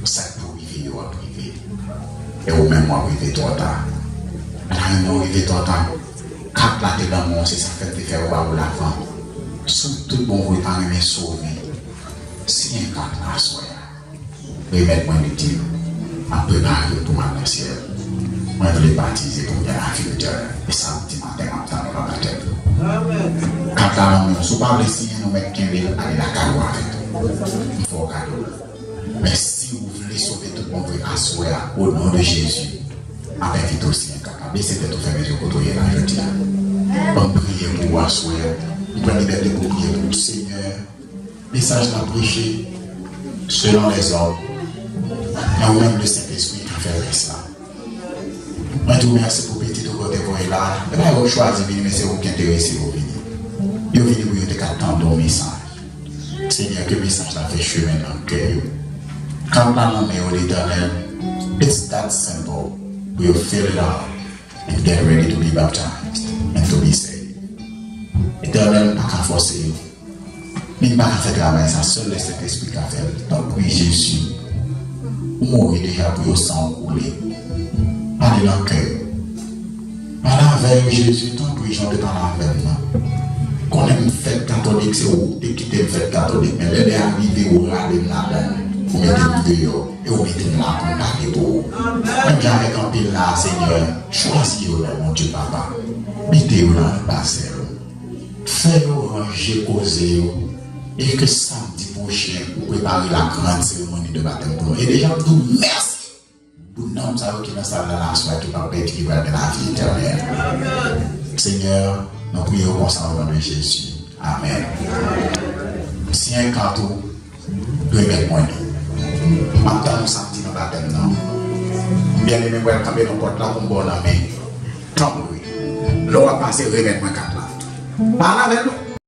Speaker 4: ça peut privé, ou à privé. Et au même moi, privé trop tard. Maintenant, privé trop tard. Cap là, t'es dans mon, c'est ça fait de faire ou l'avant. Sous tout bon, vous pas même sauver. Si un cap là, soya. Remettez-moi le dire, à préparer pour ma ciel. Moi, je vais baptiser pour bien la future. Et ça, vous dites, matin, dans la tête. Cap là, on ne peut pas laisser nous mettre qu'un ville aller la cadeau avec. Il faut cadeau. Mais si vous voulez sauver tout le monde, asseoir au nom de Jésus, avec vite aussi incapable. C'est de tout faire mesure pour tout y là, je dis. On prie pour vous asseoir. Vous prenez liberté pour prier pour le Seigneur. Message n'a prêché selon les hommes. Mais même le Saint-Esprit a fait ça. Moi, je vous remercie pour petit tout côté pour là. Et bien, vous choisissez de venir, mais c'est vous qui intéressez pour venir. Vous venez pour vous attendre un message. Seigneur, que le message a fait chemin dans le cœur. Quand la main au l'Éternel, it's that simple. We'll fill it up and get ready to be baptized and to be saved. Éternel, pas qu'à forcer. Mais pas qu'à faire travail, ça seul le Saint-Esprit qu'à faire. Donc, oui, Jésus, mourir déjà pour le sang couler. Allez dans le cœur. Parle avec Jésus, tant que les gens de parler avec moi. Qu'on aime fête catholique, c'est où tu quittes une fête catholique, mais elle est arrivée au râle là-dedans. Vous mettez une vidéo et vous mettez là pour parler pour vous. Même bien avec un pile là, Seigneur, choisis-vous là, mon Dieu Papa. Mettez-vous dans le passé. Faites-vous ranger, causer. Et que samedi prochain, vous préparez la grande cérémonie de baptême pour nous. Et déjà, vous dites merci. Pour nous, nous savons qu'il y a la soirée qui va perdre, qui va de la vie éternelle. Seigneur, nous prions pour ça au nom de Jésus. Amen. Si un canto, remettez-moi nous. Maintenant, nous samedi dans le baptême, non? Bien aimé, nous allons camper nos portes là pour nous bonne main. Tant oui. L'eau va passer, remettez-moi 4 là. Parle avec nous.